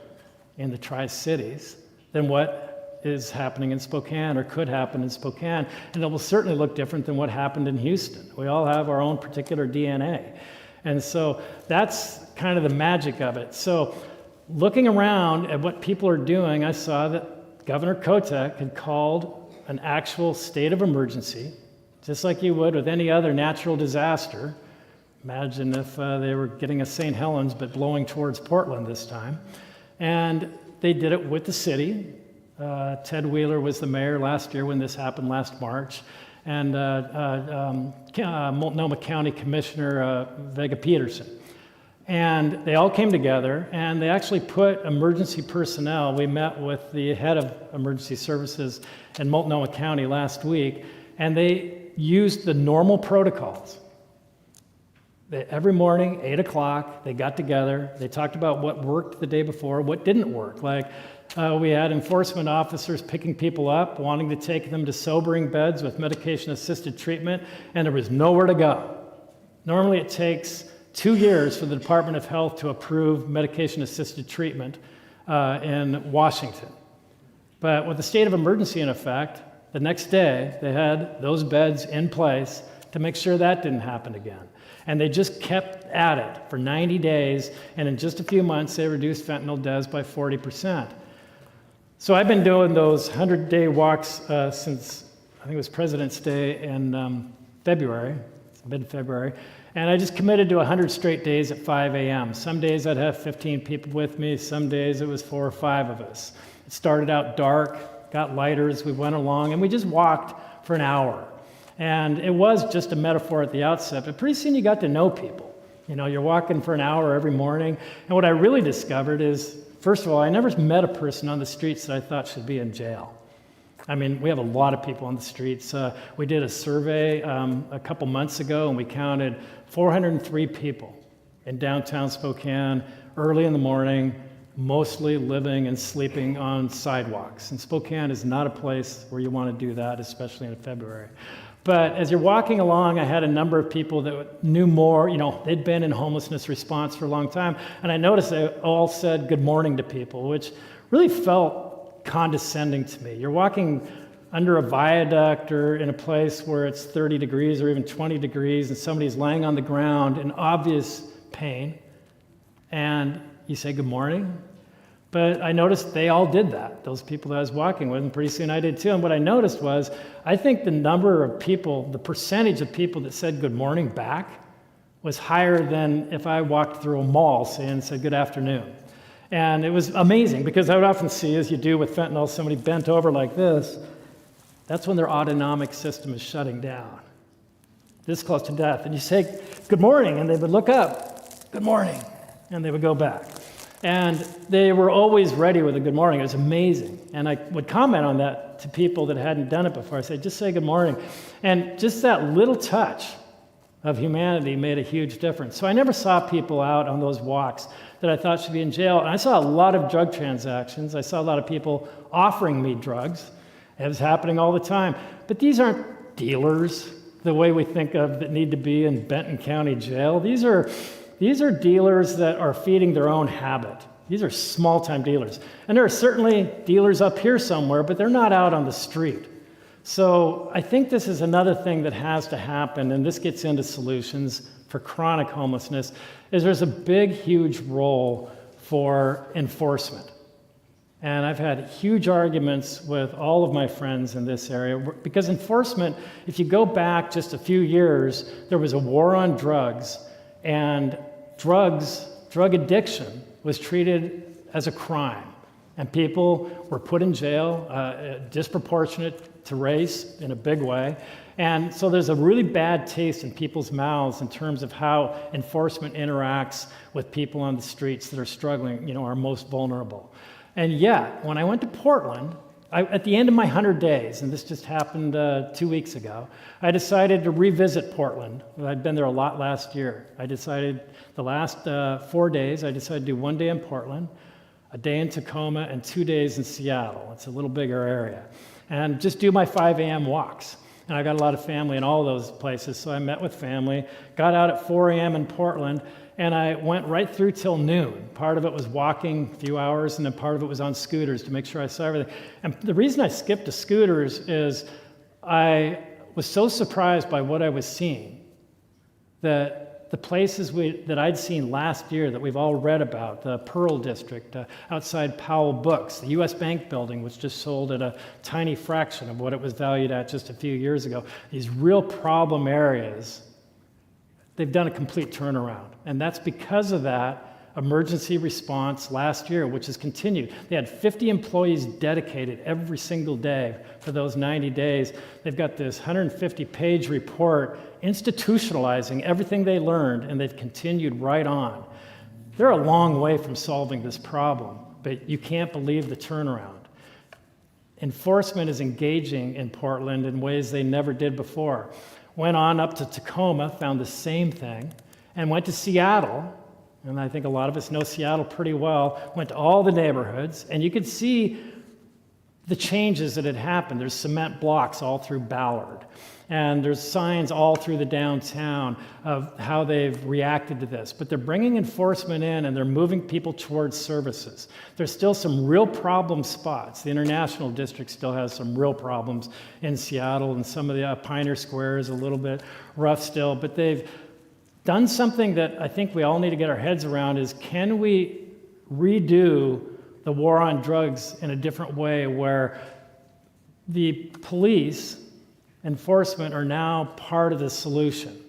in the Tri-Cities than what is happening in Spokane or could happen in Spokane. And it will certainly look different than what happened in Houston. We all have our own particular DNA. And so that's kind of the magic of it. So looking around at what people are doing, I saw that Governor Kotek had called an actual state of emergency, just like you would with any other natural disaster. Imagine if they were getting a St. Helens but blowing towards Portland this time. And they did it with the city. Ted Wheeler was the mayor last year when this happened last March. And Multnomah County Commissioner Vega Peterson. And they all came together, and they actually put emergency personnel. We met with the head of emergency services in Multnomah County last week, and they used the normal protocols. Every morning, 8 o'clock, they got together. They talked about what worked the day before, what didn't work. Like we had enforcement officers picking people up, wanting to take them to sobering beds with medication-assisted treatment, and there was nowhere to go. Normally, it takes 2 years for the Department of Health to approve medication-assisted treatment in Washington. But with the state of emergency in effect, the next day, they had those beds in place to make sure that didn't happen again. And they just kept at it for 90 days, and in just a few months, they reduced fentanyl deaths by 40%. So I've been doing those 100-day walks since, I think it was President's Day in February, mid-February, and I just committed to 100 straight days at 5 a.m. Some days I'd have 15 people with me, some days it was 4 or 5 of us. It started out dark, got lighter as we went along, and we just walked for an hour. And it was just a metaphor at the outset, but pretty soon you got to know people. You know, you're walking for an hour every morning, and what I really discovered is, first of all, I never met a person on the streets that I thought should be in jail. I mean, we have a lot of people on the streets. We did a survey a couple months ago, and we counted 403 people in downtown Spokane early in the morning, mostly living and sleeping on sidewalks. And Spokane is not a place where you want to do that, especially in February. But as you're walking along, I had a number of people that knew more, they'd been in homelessness response for a long time. And I noticed they all said good morning to people, which really felt condescending to me. You're walking under a viaduct or in a place where it's 30 degrees or even 20 degrees and somebody's laying on the ground in obvious pain, and you say good morning. But I noticed they all did that, those people that I was walking with, and pretty soon I did too. And what I noticed was, I think the number of people, the percentage of people that said good morning back was higher than if I walked through a mall, say, and said good afternoon. And it was amazing, because I would often see, as you do with fentanyl, somebody bent over like this. That's when their autonomic system is shutting down, this close to death. And you say, good morning, and they would look up, good morning, and they would go back. And they were always ready with a good morning. It was amazing. And I would comment on that to people that hadn't done it before. I said, just say good morning. And just that little touch of humanity made a huge difference. So I never saw people out on those walks that I thought should be in jail. And I saw a lot of drug transactions. I saw a lot of people offering me drugs. It was happening all the time. But these aren't dealers the way we think of that need to be in Benton County Jail. These are dealers that are feeding their own habit. These are small-time dealers. And there are certainly dealers up here somewhere, but they're not out on the street. So I think this is another thing that has to happen, and this gets into solutions for chronic homelessness, is there's a big, huge role for enforcement. And I've had huge arguments with all of my friends in this area, because enforcement, if you go back just a few years, there was a war on drugs, and drug addiction was treated as a crime. And people were put in jail, disproportionate to race in a big way. And so there's a really bad taste in people's mouths in terms of how enforcement interacts with people on the streets that are struggling, are most vulnerable. And yet, when I went to Portland, at the end of my 100 days, and this just happened 2 weeks ago, I decided to revisit Portland. I'd been there a lot last year. I decided the last 4 days, I decided to do 1 day in Portland, a day in Tacoma, and 2 days in Seattle. It's a little bigger area. And just do my 5 a.m. walks. And I got a lot of family in all those places, so I met with family, got out at 4 a.m. in Portland, and I went right through till noon. Part of it was walking a few hours, and then part of it was on scooters to make sure I saw everything. And the reason I skipped to scooters is I was so surprised by what I was seeing, that the places that I'd seen last year that we've all read about, the Pearl District, outside Powell Books, the U.S. Bank building, which just sold at a tiny fraction of what it was valued at just a few years ago, these real problem areas, they've done a complete turnaround. And that's because of that emergency response last year, which has continued. They had 50 employees dedicated every single day for those 90 days. They've got this 150-page report institutionalizing everything they learned, and they've continued right on. They're a long way from solving this problem, but you can't believe the turnaround. Enforcement is engaging in Portland in ways they never did before. Went on up to Tacoma, found the same thing, and went to Seattle, and I think a lot of us know Seattle pretty well, went to all the neighborhoods, and you could see the changes that had happened. There's cement blocks all through Ballard, and there's signs all through the downtown of how they've reacted to this. But they're bringing enforcement in, and they're moving people towards services. There's still some real problem spots. The International District still has some real problems in Seattle, and some of the Pioneer Square is a little bit rough still, but they've done something that I think we all need to get our heads around is, can we redo the war on drugs in a different way where the police enforcement are now part of the solution?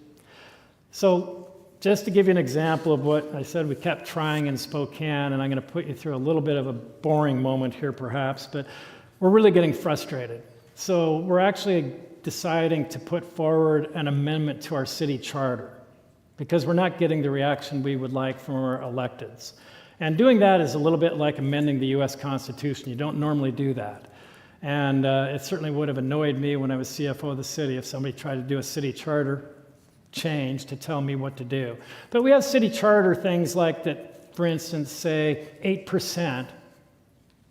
So just to give you an example of what I said we kept trying in Spokane, and I'm going to put you through a little bit of a boring moment here perhaps, but we're really getting frustrated. So we're actually deciding to put forward an amendment to our city charter, because we're not getting the reaction we would like from our electeds. And doing that is a little bit like amending the US Constitution. You don't normally do that. And it certainly would have annoyed me when I was CFO of the city if somebody tried to do a city charter change to tell me what to do. But we have city charter things like that, for instance, say 8%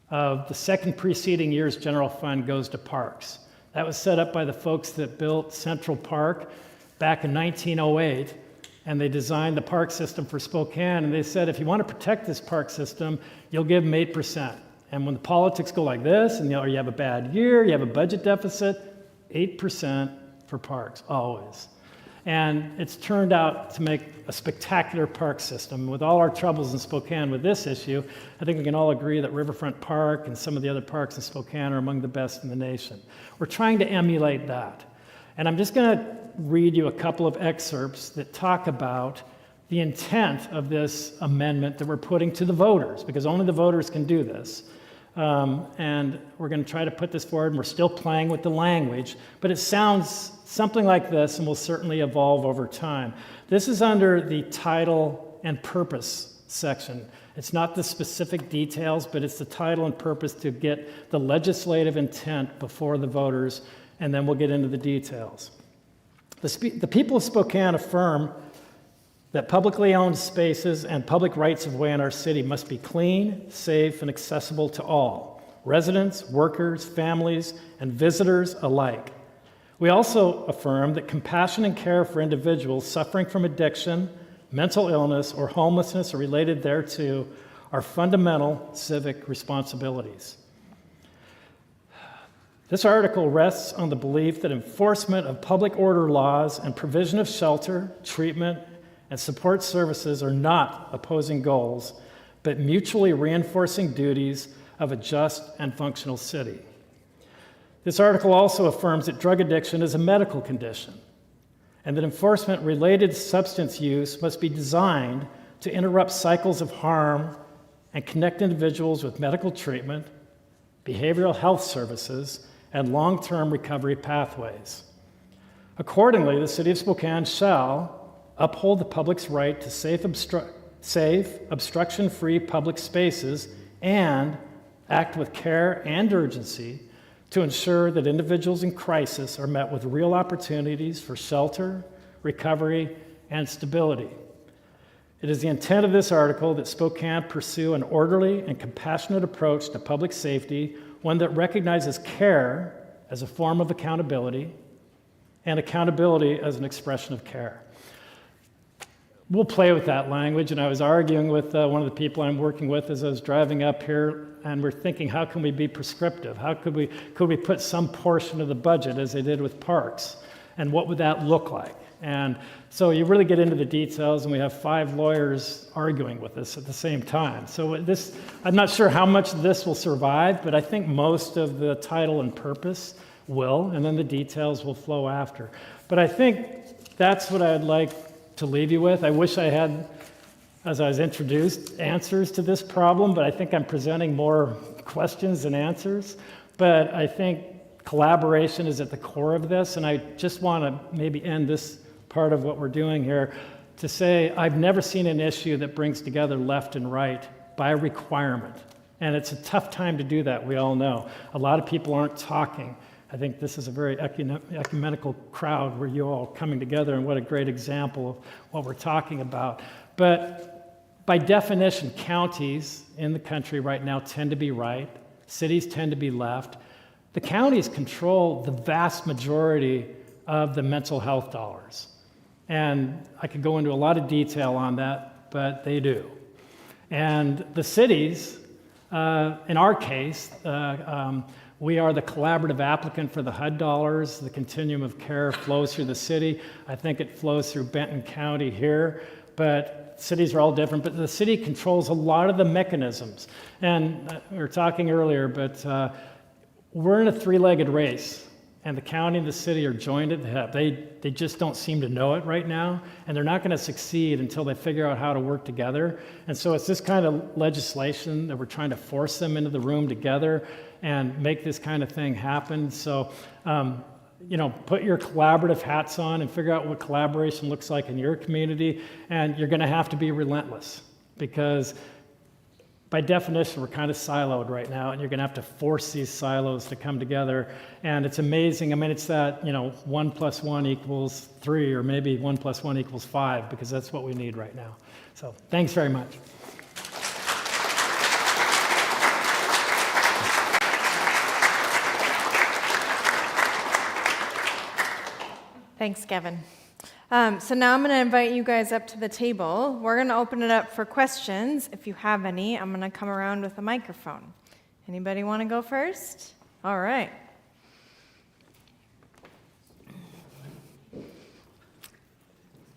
of the second preceding year's general fund goes to parks. That was set up by the folks that built Central Park back in 1908, and they designed the park system for Spokane, and they said, if you want to protect this park system, you'll give them 8%. And when the politics go like this, and you have a bad year, you have a budget deficit, 8% for parks, always. And it's turned out to make a spectacular park system. With all our troubles in Spokane with this issue, I think we can all agree that Riverfront Park and some of the other parks in Spokane are among the best in the nation. We're trying to emulate that. And I'm just going to read you a couple of excerpts that talk about the intent of this amendment that we're putting to the voters, because only the voters can do this. And we're going to try to put this forward, and we're still playing with the language, but it sounds something like this and will certainly evolve over time. This is under the title and purpose section. It's not the specific details, but it's the title and purpose to get the legislative intent before the voters, and then we'll get into the details. The people of Spokane affirm that publicly owned spaces and public rights-of-way in our city must be clean, safe, and accessible to all, residents, workers, families, and visitors alike. We also affirm that compassion and care for individuals suffering from addiction, mental illness, or homelessness or related thereto are fundamental civic responsibilities. This article rests on the belief that enforcement of public order laws and provision of shelter, treatment, and support services are not opposing goals, but mutually reinforcing duties of a just and functional city. This article also affirms that drug addiction is a medical condition, and that enforcement related to substance use must be designed to interrupt cycles of harm and connect individuals with medical treatment, behavioral health services, and long-term recovery pathways. Accordingly, the City of Spokane shall uphold the public's right to safe, obstruction-free public spaces and act with care and urgency to ensure that individuals in crisis are met with real opportunities for shelter, recovery, and stability. It is the intent of this article that Spokane pursue an orderly and compassionate approach to public safety, one that recognizes care as a form of accountability and accountability as an expression of care. We'll play with that language, and I was arguing with one of the people I'm working with as I was driving up here, and we're thinking, how can we be prescriptive? How could we put some portion of the budget, as they did with parks, and what would that look like? And so you really get into the details, and we have 5 lawyers arguing with us at the same time. So this, I'm not sure how much of this will survive, but I think most of the title and purpose will, and then the details will flow after. But I think that's what I'd like to leave you with. I wish I had, as I was introduced, answers to this problem, but I think I'm presenting more questions than answers. But I think collaboration is at the core of this, and I just want to maybe end this part of what we're doing here to say I've never seen an issue that brings together left and right by requirement. And it's a tough time to do that, we all know. A lot of people aren't talking. I think this is a very ecumenical crowd where you all are coming together, and what a great example of what we're talking about. But by definition, counties in the country right now tend to be right. Cities tend to be left. The counties control the vast majority of the mental health dollars. And I could go into a lot of detail on that, but they do. And the cities, in our case, we are the collaborative applicant for the HUD dollars. The continuum of care flows through the city. I think it flows through Benton County here, but cities are all different. But the city controls a lot of the mechanisms. And we were talking earlier, but we're in a 3-legged race, and the county and the city are joined at the hip. They just don't seem to know it right now, and they're not going to succeed until they figure out how to work together. And so it's this kind of legislation that we're trying to force them into the room together and make this kind of thing happen. So, put your collaborative hats on and figure out what collaboration looks like in your community, and you're going to have to be relentless, because by definition, we're kind of siloed right now, and you're going to have to force these silos to come together. And it's amazing. I mean, it's that, 1 + 1 = 3, or maybe 1 + 1 = 5, because that's what we need right now. So thanks very much. Thanks, Gavin. So now I'm going to invite you guys up to the table. We're going to open it up for questions. If you have any, I'm going to come around with a microphone. Anybody want to go first? All right.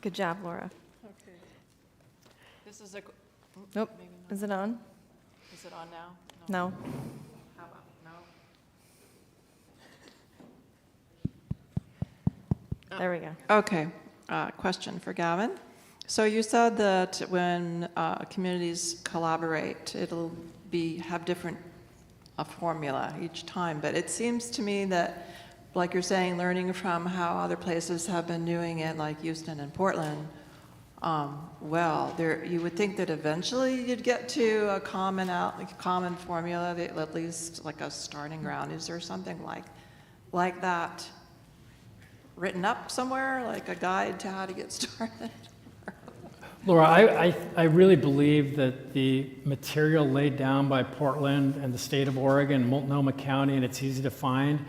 Good job, Laura. Okay. This is a, Nope. maybe not. Is it on? Is it on now? No. How about no? There we go. Okay, question for Gavin. So you said that when communities collaborate, it'll have different formula each time, but it seems to me that, like you're saying, learning from how other places have been doing it, like Houston and Portland, you would think that eventually you'd get to a common formula, that at least like a starting ground. Is there something like that written up somewhere, like a guide to how to get started? Laura, I really believe that the material laid down by Portland and the state of Oregon, Multnomah County, and it's easy to find,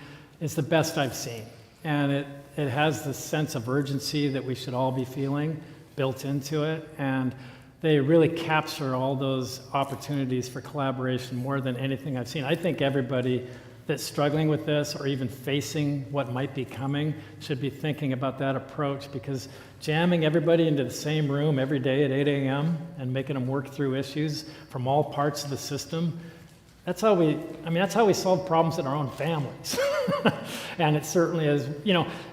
is the best I've seen. And it has the sense of urgency that we should all be feeling built into it. And they really capture all those opportunities for collaboration more than anything I've seen. I think everybody that's struggling with this or even facing what might be coming should be thinking about that approach, because jamming everybody into the same room every day at 8 a.m. and making them work through issues from all parts of the system, that's how we solve problems in our own families. And it certainly is,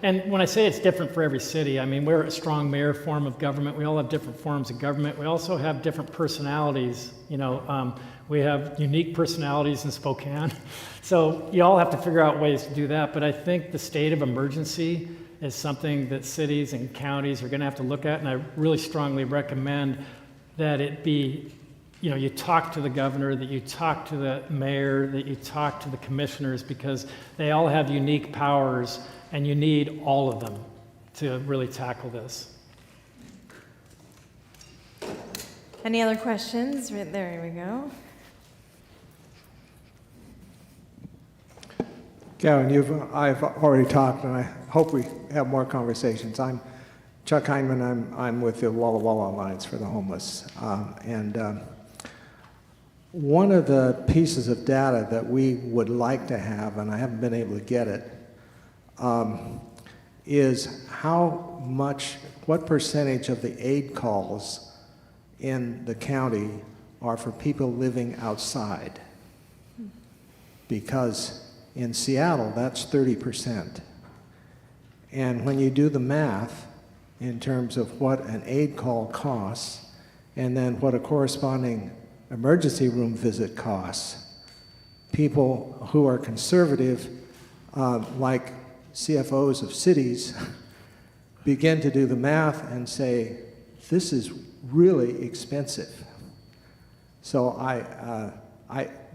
and when I say it's different for every city, I mean, we're a strong mayor form of government. We all have different forms of government. We also have different personalities. We have unique personalities in Spokane. So you all have to figure out ways to do that. But I think the state of emergency is something that cities and counties are going to have to look at. And I really strongly recommend that it be, you talk to the governor, that you talk to the mayor, that you talk to the commissioners, because they all have unique powers and you need all of them to really tackle this. Any other questions? Right there we go. Gavin, I've already talked, and I hope we have more conversations. I'm Chuck Heineman. I'm with the Walla Walla Alliance for the Homeless. One of the pieces of data that we would like to have, and I haven't been able to get it, is what percentage of the aid calls in the county are for people living outside. Because in Seattle, that's 30%. And when you do the math in terms of what an aid call costs, and then what a corresponding emergency room visit costs, people who are conservative, like CFOs of cities, begin to do the math and say, this is really expensive. So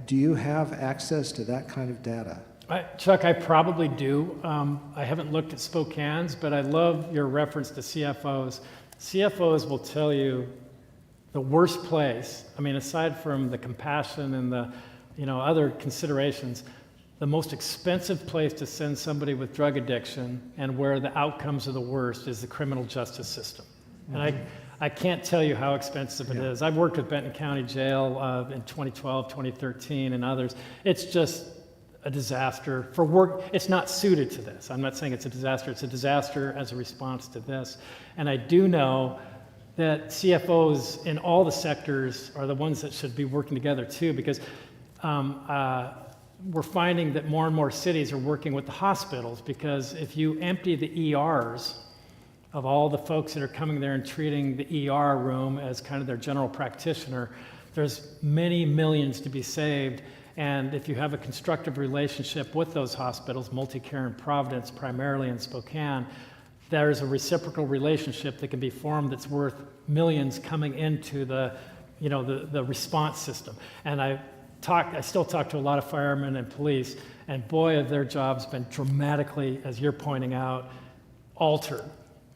do you have access to that kind of data? Chuck, I probably do. I haven't looked at Spokane's, but I love your reference to CFOs. CFOs will tell you the worst place, aside from the compassion and the other considerations, the most expensive place to send somebody with drug addiction and where the outcomes are the worst is the criminal justice system. Mm-hmm. And I can't tell you how expensive it is. I've worked with Benton County Jail in 2012, 2013, and others. It's just a disaster for work. It's not suited to this. I'm not saying it's a disaster. It's a disaster as a response to this. And I do know that CFOs in all the sectors are the ones that should be working together too, because we're finding that more and more cities are working with the hospitals, because if you empty the ERs of all the folks that are coming there and treating the ER room as kind of their general practitioner, there's many millions to be saved. And if you have a constructive relationship with those hospitals, MultiCare and Providence, primarily in Spokane, there's a reciprocal relationship that can be formed that's worth millions coming into the response system. And I still talk to a lot of firemen and police, and boy, have their jobs been dramatically, as you're pointing out, altered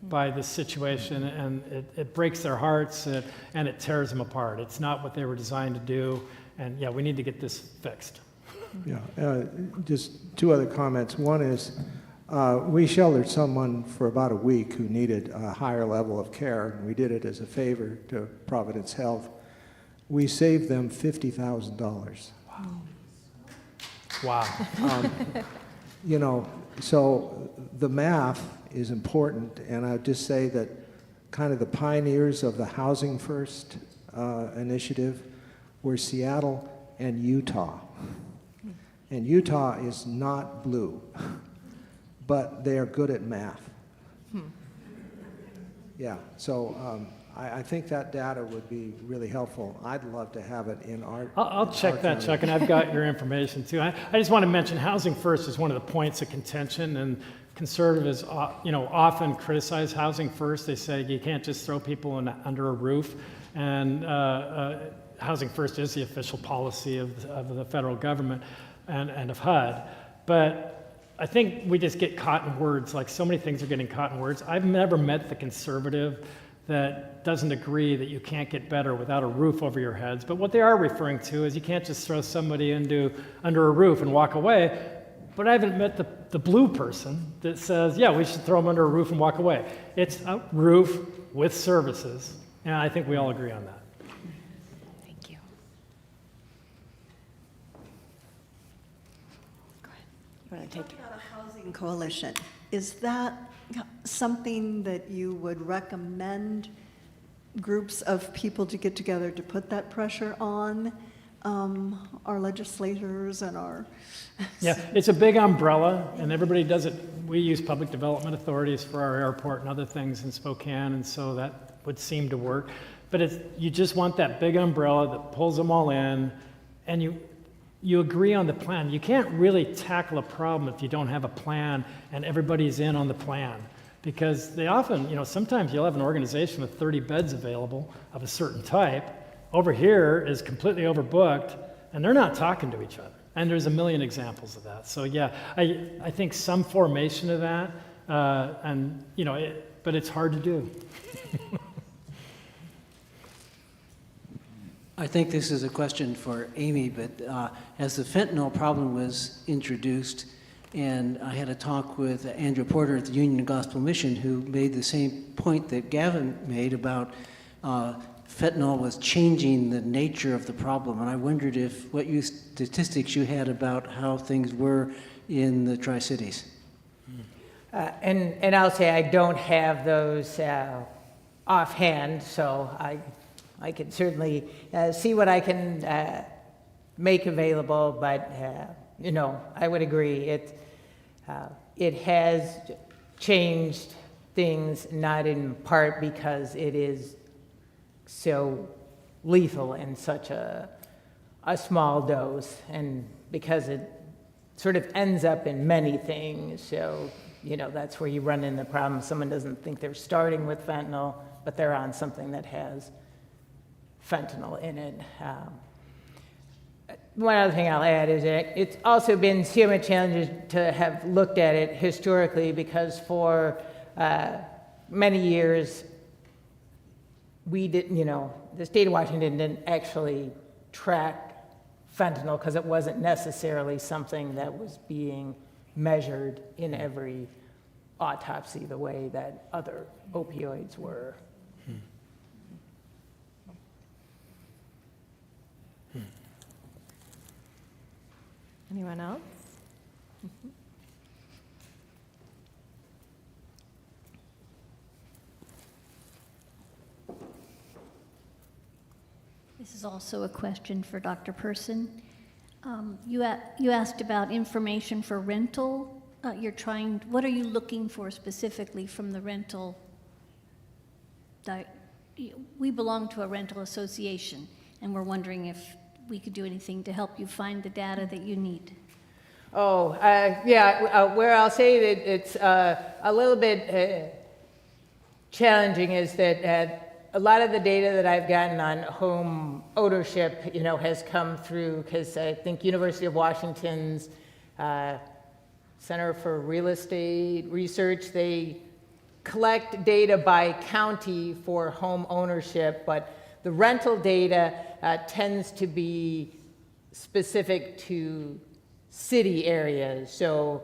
by this situation, and it breaks their hearts and it tears them apart. It's not what they were designed to do, and yeah, we need to get this fixed. Yeah, just two other comments. One is, We sheltered someone for about a week who needed a higher level of care, and we did it as a favor to Providence Health. We saved them $50,000. Wow. You know, so the math is important, and I'd just say that kind of the pioneers of the Housing First initiative were Seattle and Utah. And Utah is not blue, but they are good at math. Yeah, so I think that data would be really helpful. I'd love to have it in our. I'll check our that, county. Chuck, and I've got your information too. I just want to mention Housing First is one of the points of contention, and conservatives, often criticize Housing First. They say you can't just throw people under a roof, and Housing First is the official policy of the federal government and of HUD. But I think we just get caught in words, like so many things are getting caught in words. I've never met the conservative that doesn't agree that you can't get better without a roof over your heads. But what they are referring to is you can't just throw somebody under a roof and walk away. But I haven't met the blue person that says, yeah, we should throw them under a roof and walk away. It's a roof with services, and I think we all agree on that. Thank you. Go ahead. You want to take it? About a housing coalition, is that something that you would recommend groups of people to get together to put that pressure on our legislators and our? Yeah, it's a big umbrella, and everybody does it. We use public development authorities for our airport and other things in Spokane, and so that would seem to work. But you just want that big umbrella that pulls them all in, and you agree on the plan. You can't really tackle a problem if you don't have a plan and everybody's in on the plan. Because they often, sometimes you'll have an organization with 30 beds available of a certain type. Over here is completely overbooked, and they're not talking to each other. And there's a million examples of that. So yeah, I think some formation of that, but it's hard to do. I think this is a question for Amy, but as the fentanyl problem was introduced, and I had a talk with Andrew Porter at the Union Gospel Mission, who made the same point that Gavin made about fentanyl was changing the nature of the problem. And I wondered what statistics you had about how things were in the Tri-Cities. And I'll say I don't have those offhand, so I can certainly see what I can make available, but I would agree it has changed things, not in part because it is so lethal in such a small dose, and because it sort of ends up in many things. So that's where you run into the problem. Someone doesn't think they're starting with fentanyl, but they're on something that has fentanyl in it. One other thing I'll add is that it's also been so much challenging to have looked at it historically, because for many years we didn't, the state of Washington didn't actually track fentanyl because it wasn't necessarily something that was being measured in every autopsy the way that other opioids were. Anyone else? This is also a question for Dr. Person. You asked about information for rental. What are you looking for specifically from the rental? We belong to a rental association, and we're wondering if we could do anything to help you find the data that you need. Where I'll say that it's a little bit challenging is that a lot of the data that I've gotten on home ownership, has come through, because I think University of Washington's Center for Real Estate Research, they collect data by county for home ownership, but the rental data tends to be specific to city areas. So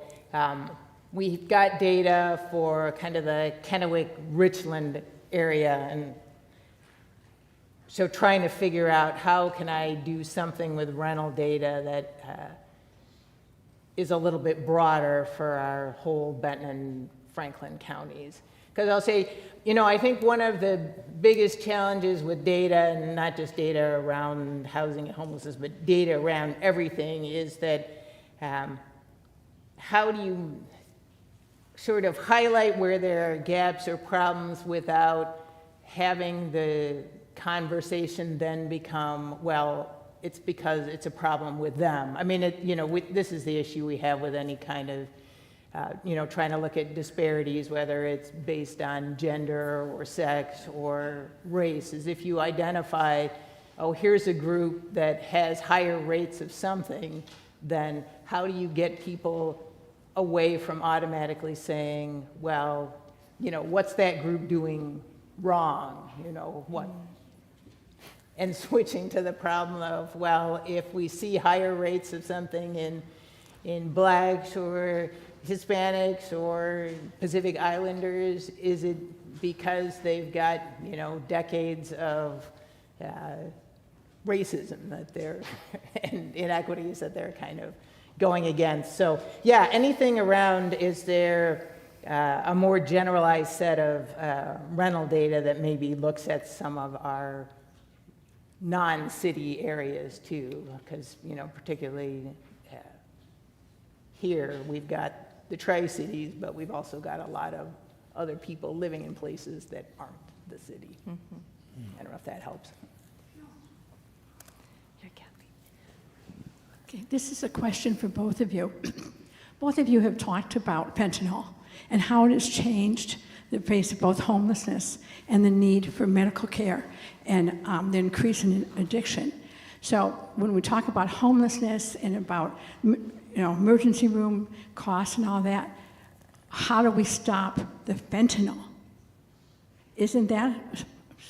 we've got data for kind of the Kennewick, Richland area, and so trying to figure out how can I do something with rental data that is a little bit broader for our whole Benton and Franklin counties. Because I'll say, I think one of the biggest challenges with data, and not just data around housing and homelessness, but data around everything, is that how do you sort of highlight where there are gaps or problems without having the conversation then become, well, it's because it's a problem with them. I mean, this is the issue we have with any kind of, trying to look at disparities, whether it's based on gender or sex or race, is if you identify, oh, here's a group that has higher rates of something, then how do you get people away from automatically saying, well, what's that group doing wrong? What? And switching to the problem of, well, if we see higher rates of something in blacks or Hispanics or Pacific Islanders, is it because they've got, decades of racism that they're, and inequities that they're kind of going against? So yeah, anything around, is there a more generalized set of rental data that maybe looks at some of our non-city areas too, because particularly here we've got the Tri-Cities, but we've also got a lot of other people living in places that aren't the city. I don't know if that helps. Okay, this is a question for both of you. Both of you have talked about fentanyl and how it has changed the face of both homelessness and the need for medical care and the increase in addiction. So when we talk about homelessness and about emergency room costs and all that, how do we stop the fentanyl?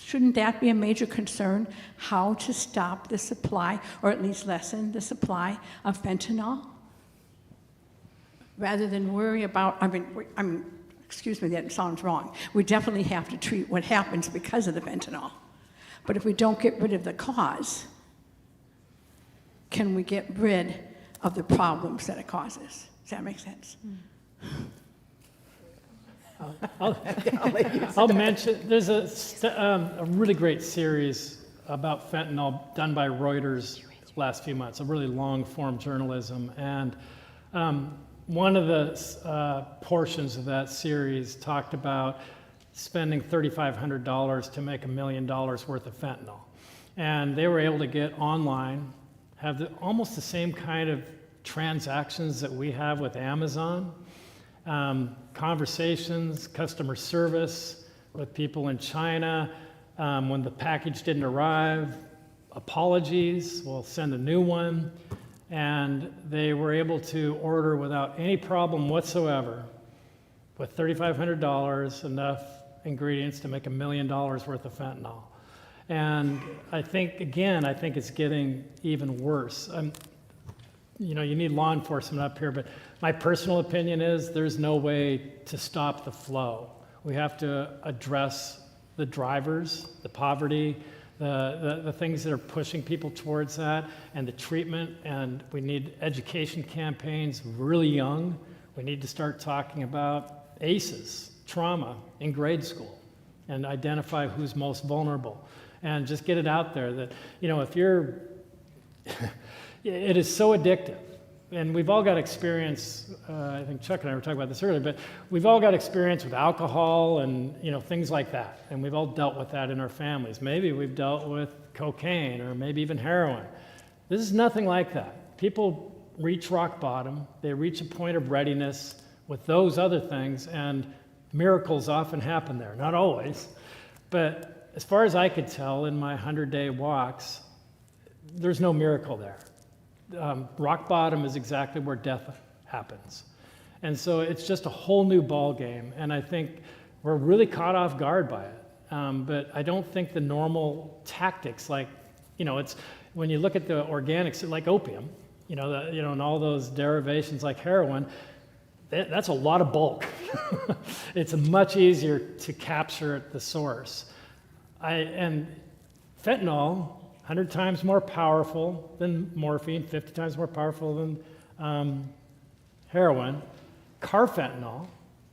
Shouldn't that be a major concern? How to stop the supply, or at least lessen the supply of fentanyl? Rather than worry about, excuse me, that sounds wrong. We definitely have to treat what happens because of the fentanyl. But if we don't get rid of the cause, can we get rid of the problems that it causes? Does that make sense? I'll mention, there's a really great series about fentanyl done by Reuters last few months, a really long-form journalism. And one of the portions of that series talked about spending $3,500 to make $1 million worth of fentanyl. And they were able to get online, have almost the same kind of transactions that we have with Amazon, conversations, customer service with people in China. When the package didn't arrive, apologies, we'll send a new one. And they were able to order without any problem whatsoever, with $3,500, enough ingredients to make $1 million worth of fentanyl. And I think it's getting even worse. You need law enforcement up here, but my personal opinion is there's no way to stop the flow. We have to address the drivers, the poverty, the things that are pushing people towards that, and the treatment, and we need education campaigns really young. We need to start talking about ACEs, trauma, in grade school, and identify who's most vulnerable. And just get it out there that, if you're, it is so addictive. And we've all got experience, I think Chuck and I were talking about this earlier, but we've all got experience with alcohol and, things like that. And we've all dealt with that in our families. Maybe we've dealt with cocaine or maybe even heroin. This is nothing like that. People reach rock bottom. They reach a point of readiness with those other things, and miracles often happen there. Not always, but as far as I could tell in my 100-day walks, there's no miracle there. Rock bottom is exactly where death happens. And so it's just a whole new ball game, and I think we're really caught off guard by it. But I don't think the normal tactics, like, it's when you look at the organics, like opium, and all those derivations like heroin, that's a lot of bulk. It's much easier to capture at the source. And fentanyl, 100 times more powerful than morphine, 50 times more powerful than heroin. Carfentanil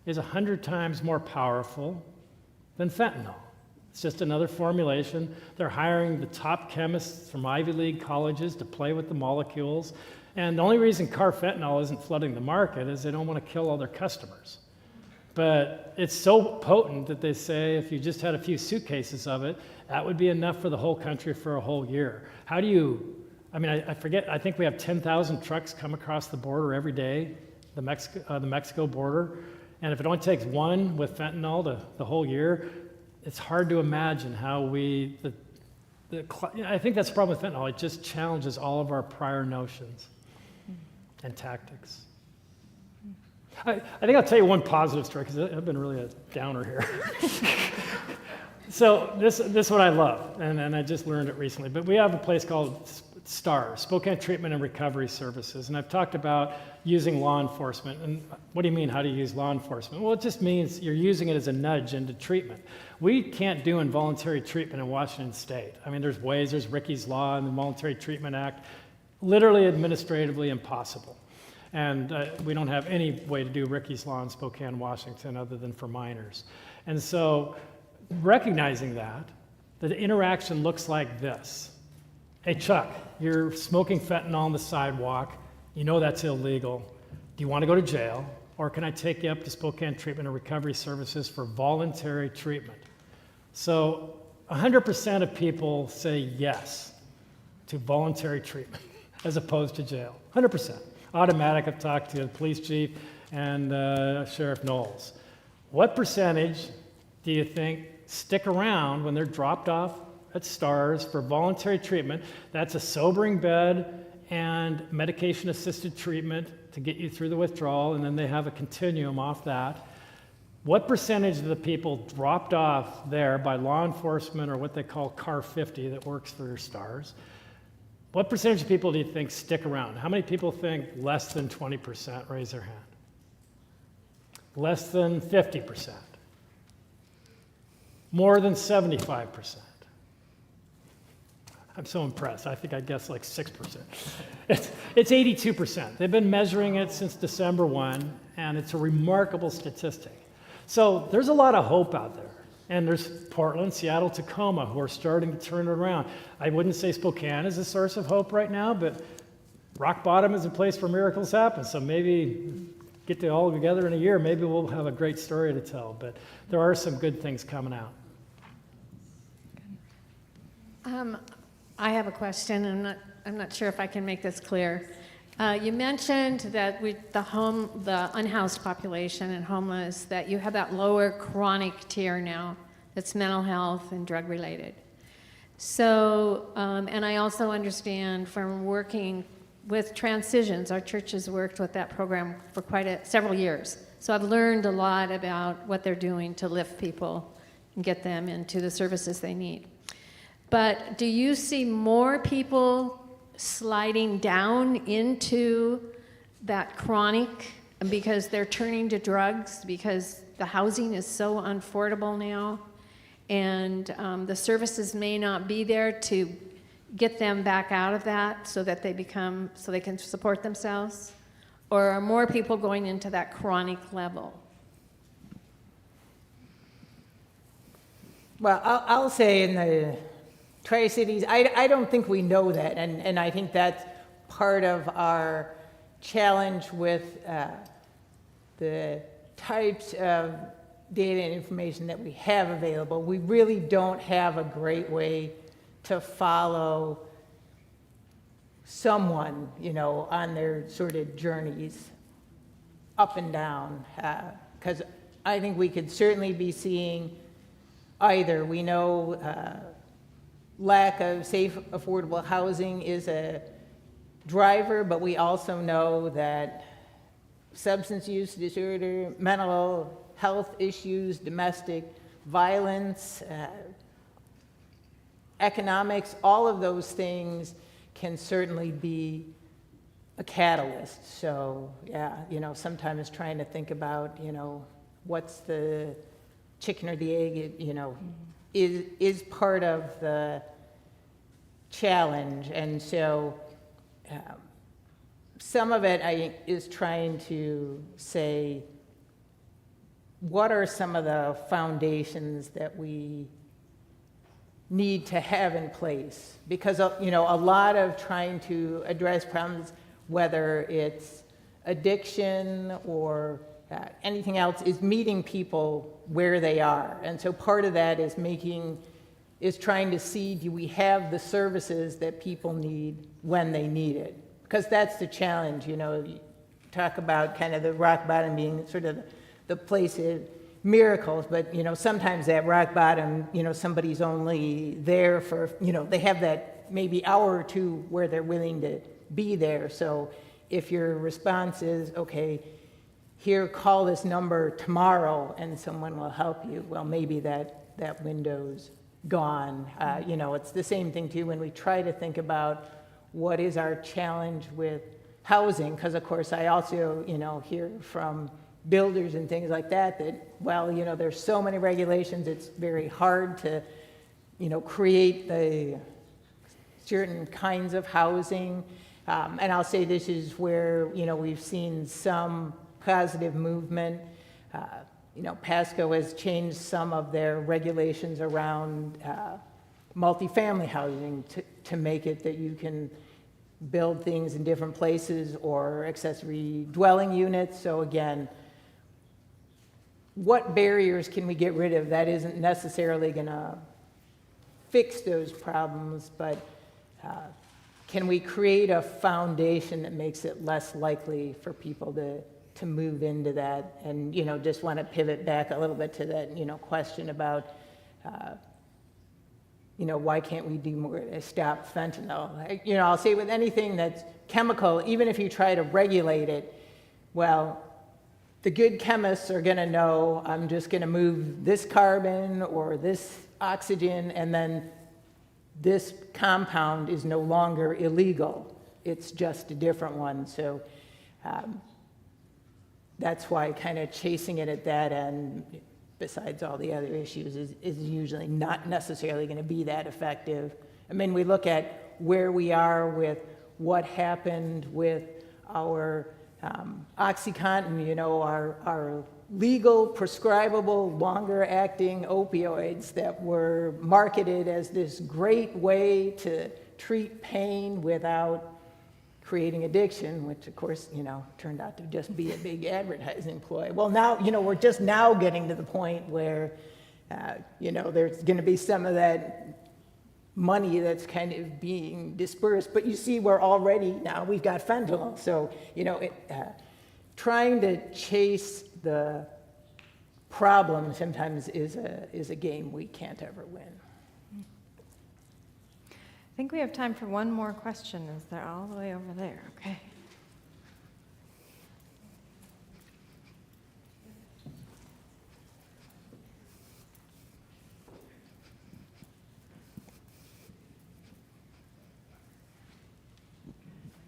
is 100 times more powerful than fentanyl. It's just another formulation. They're hiring the top chemists from Ivy League colleges to play with the molecules. And the only reason carfentanil isn't flooding the market is they don't want to kill all their customers. But it's so potent that they say if you just had a few suitcases of it, that would be enough for the whole country for a whole year. How do you, I mean, I forget, I think we have 10,000 trucks come across the border every day, the Mexico border. And if it only takes one with fentanyl the whole year, it's hard to imagine how I think that's the problem with fentanyl. It just challenges all of our prior notions and tactics. I think I'll tell you one positive story, because I've been really a downer here. So this is what I love, and I just learned it recently. But we have a place called STARS, Spokane Treatment and Recovery Services, and I've talked about using law enforcement. And what do you mean, how do you use law enforcement? Well, it just means you're using it as a nudge into treatment. We can't do involuntary treatment in Washington State. I mean, there's ways, there's Ricky's Law and the Voluntary Treatment Act, literally administratively impossible. And we don't have any way to do Ricky's Law in Spokane, Washington, other than for minors. And so recognizing that, the interaction looks like this. Hey, Chuck, you're smoking fentanyl on the sidewalk. You know that's illegal. Do you want to go to jail? Or can I take you up to Spokane Treatment and Recovery Services for voluntary treatment? So 100% of people say yes to voluntary treatment as opposed to jail. 100%. Automatic. I've talked to the police chief and Sheriff Knowles. What percentage do you think stick around when they're dropped off at STARS for voluntary treatment? That's a sobering bed and medication-assisted treatment to get you through the withdrawal, and then they have a continuum off that. What percentage of the people dropped off there by law enforcement or what they call CAR 50 that works for STARS? What percentage of people do you think stick around? How many people think less than 20%? Raise their hand. Less than 50%. More than 75%. I'm so impressed. I think I guessed like 6%. It's 82%. They've been measuring it since December 1, and it's a remarkable statistic. So there's a lot of hope out there. And there's Portland, Seattle, Tacoma, who are starting to turn it around. I wouldn't say Spokane is a source of hope right now, but rock bottom is a place where miracles happen. So maybe get it all together in a year, maybe we'll have a great story to tell. But there are some good things coming out. I have a question, and I'm not sure if I can make this clear. You mentioned that the unhoused population and homeless, that you have that lower chronic tier now that's mental health and drug related. So, and I also understand from working with Transitions, our church has worked with that program for several years. So I've learned a lot about what they're doing to lift people and get them into the services they need. But do you see more people sliding down into that chronic because they're turning to drugs because the housing is so unaffordable now, and the services may not be there to get them back out of that so that they can support themselves? Or are more people going into that chronic level? Well, I'll say in the Tri-Cities, I don't think we know that, and I think that's part of our challenge with the types of data and information that we have available. We really don't have a great way to follow someone, on their sort of journeys up and down, because I think we could certainly be seeing either. We know lack of safe, affordable housing is a driver, but we also know that substance use disorder, mental health issues, domestic violence, economics, all of those things can certainly be a catalyst. So, yeah, sometimes trying to think about, what's the chicken or the egg, is part of the challenge. And so some of it is trying to say, what are some of the foundations that we need to have in place? Because, a lot of trying to address problems, whether it's addiction or anything else, is meeting people where they are. And so part of that is trying to see, do we have the services that people need when they need it? Because that's the challenge, you talk about kind of the rock bottom being sort of the place of miracles, but, sometimes that rock bottom, somebody's only there for, they have that maybe hour or two where they're willing to be there. So if your response is, okay, here, call this number tomorrow and someone will help you, well, maybe that window's gone. It's the same thing too when we try to think about what is our challenge with housing, because of course I also, hear from builders and things like that, well, there's so many regulations, it's very hard to, create the certain kinds of housing. And I'll say this is where, we've seen some positive movement. Pasco has changed some of their regulations around multifamily housing to make it that you can build things in different places or accessory dwelling units. So again, what barriers can we get rid of that isn't necessarily going to fix those problems, but can we create a foundation that makes it less likely for people to move into that? And, just want to pivot back a little bit to that, question about, why can't we do more to stop fentanyl? I'll say with anything that's chemical, even if you try to regulate it, well, the good chemists are going to know, I'm just going to move this carbon or this oxygen, and then this compound is no longer illegal. It's just a different one. So that's why kind of chasing it at that end, besides all the other issues, is usually not necessarily going to be that effective. I mean, we look at where we are with what happened with our OxyContin, our legal, prescribable, longer-acting opioids that were marketed as this great way to treat pain without creating addiction, which of course, turned out to just be a big advertising ploy. Well, now, we're just now getting to the point where, there's going to be some of that money that's kind of being dispersed. But you see, we've got fentanyl. So, trying to chase the problem sometimes is a game we can't ever win. I think we have time for one more question. Is there all the way over there? Okay.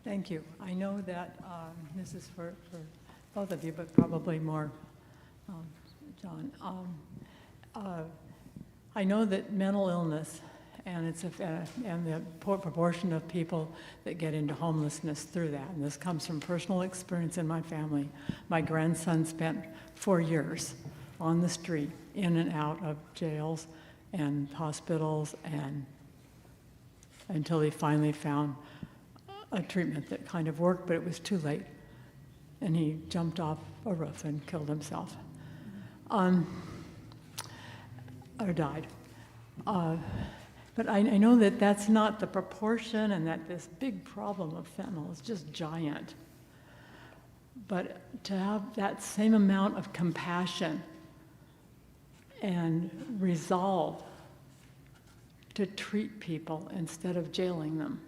Thank you. I know that this is for both of you, but probably more John. I know that mental illness and the proportion of people that get into homelessness through that, and this comes from personal experience in my family. My grandson spent 4 years on the street, in and out of jails and hospitals, and until he finally found a treatment that kind of worked, but it was too late. And he jumped off a roof and killed himself. Or died. But I know that that's not the proportion, and that this big problem of fentanyl is just giant. But to have that same amount of compassion and resolve to treat people instead of jailing them,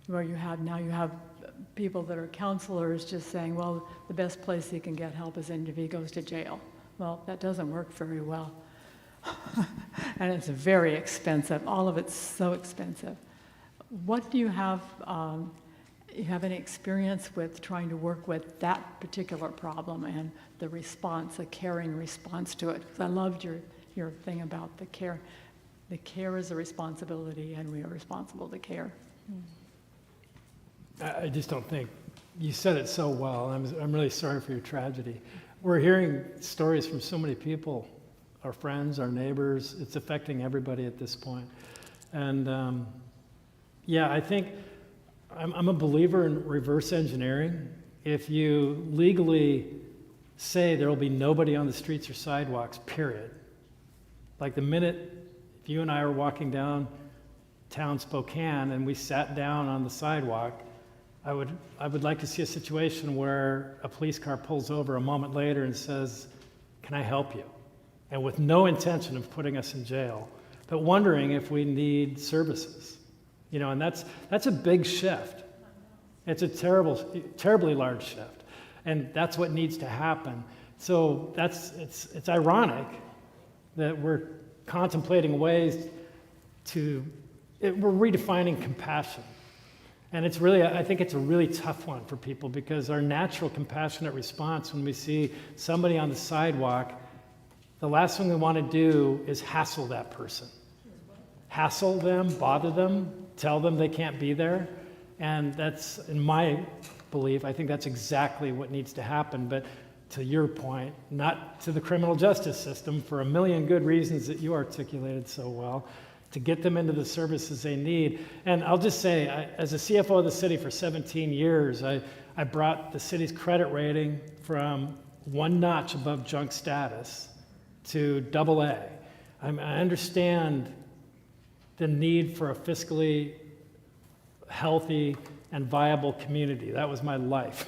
where you have people that are counselors just saying, well, the best place he can get help is if he goes to jail. Well, that doesn't work very well. And it's very expensive. All of it's so expensive. What do you have you have any experience with trying to work with that particular problem and the response, a caring response to it? Because I loved your thing about the care. The care is a responsibility, and we are responsible to care. I just don't think, you said it so well. I'm really sorry for your tragedy. We're hearing stories from so many people, our friends, our neighbors. It's affecting everybody at this point. And yeah, I think I'm a believer in reverse engineering. If you legally say there will be nobody on the streets or sidewalks, period. Like the minute if you and I are walking down town Spokane and we sat down on the sidewalk, I would like to see a situation where a police car pulls over a moment later and says, "Can I help you?" And with no intention of putting us in jail, but wondering if we need services. You know, and that's a big shift. It's a terribly large shift. And that's what needs to happen. So it's ironic that we're contemplating ways we're redefining compassion. And it's really, I think it's a really tough one for people because our natural compassionate response when we see somebody on the sidewalk, the last thing we want to do is hassle that person. Hassle them, bother them, tell them they can't be there. And that's, in my belief, I think that's exactly what needs to happen. But to your point, not to the criminal justice system for a million good reasons that you articulated so well, to get them into the services they need. And I'll just say, as a CFO of the city for 17 years, I brought the city's credit rating from one notch above junk status to AA. I understand the need for a fiscally healthy and viable community. That was my life.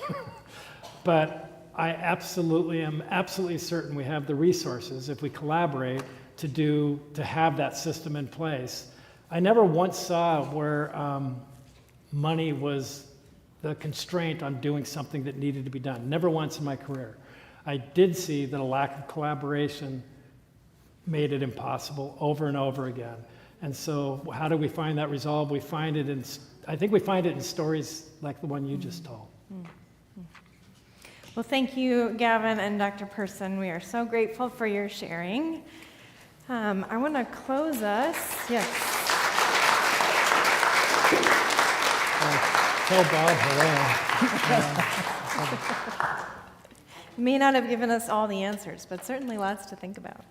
But I am absolutely certain we have the resources, if we collaborate, to have that system in place. I never once saw where money was the constraint on doing something that needed to be done. Never once in my career. I did see that a lack of collaboration made it impossible over and over again. And so how do we find that resolve? I think we find it in stories like the one you just told. Well, thank you, Gavin and Dr. Person. We are so grateful for your sharing. I want to close us. Yes. Tell Bob hello. May not have given us all the answers, but certainly lots to think about.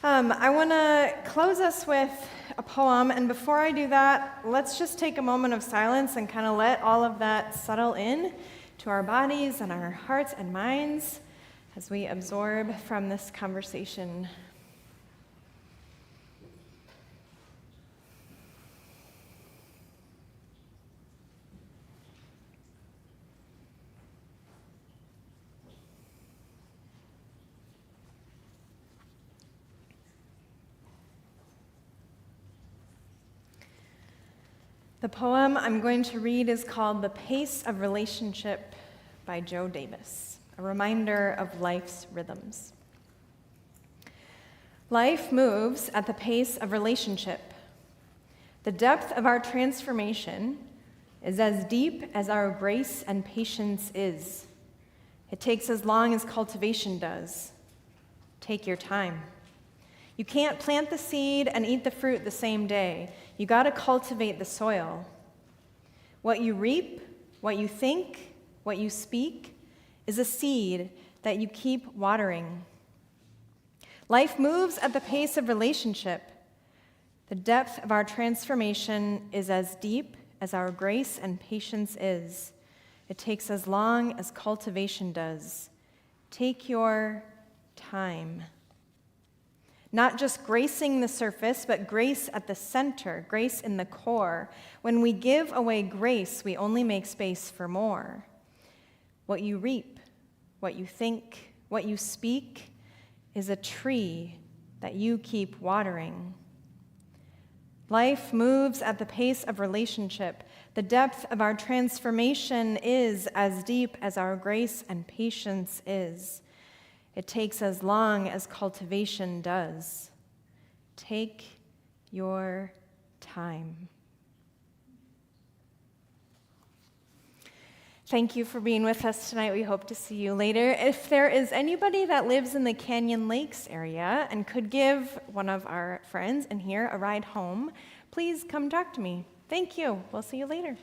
I want to close us with a poem, and before I do that, let's just take a moment of silence and kind of let all of that settle in to our bodies and our hearts and minds as we absorb from this conversation. The poem I'm going to read is called The Pace of Relationship by Joe Davis, a reminder of life's rhythms. Life moves at the pace of relationship. The depth of our transformation is as deep as our grace and patience is. It takes as long as cultivation does. Take your time. You can't plant the seed and eat the fruit the same day. You got to cultivate the soil. What you reap, what you think, what you speak is a seed that you keep watering. Life moves at the pace of relationship. The depth of our transformation is as deep as our grace and patience is. It takes as long as cultivation does. Take your time. Not just gracing the surface, but grace at the center, grace in the core. When we give away grace, we only make space for more. What you reap, what you think, what you speak is a tree that you keep watering. Life moves at the pace of relationship. The depth of our transformation is as deep as our grace and patience is. It takes as long as cultivation does. Take your time. Thank you for being with us tonight. We hope to see you later. If there is anybody that lives in the Canyon Lakes area and could give one of our friends in here a ride home, please come talk to me. Thank you. We'll see you later.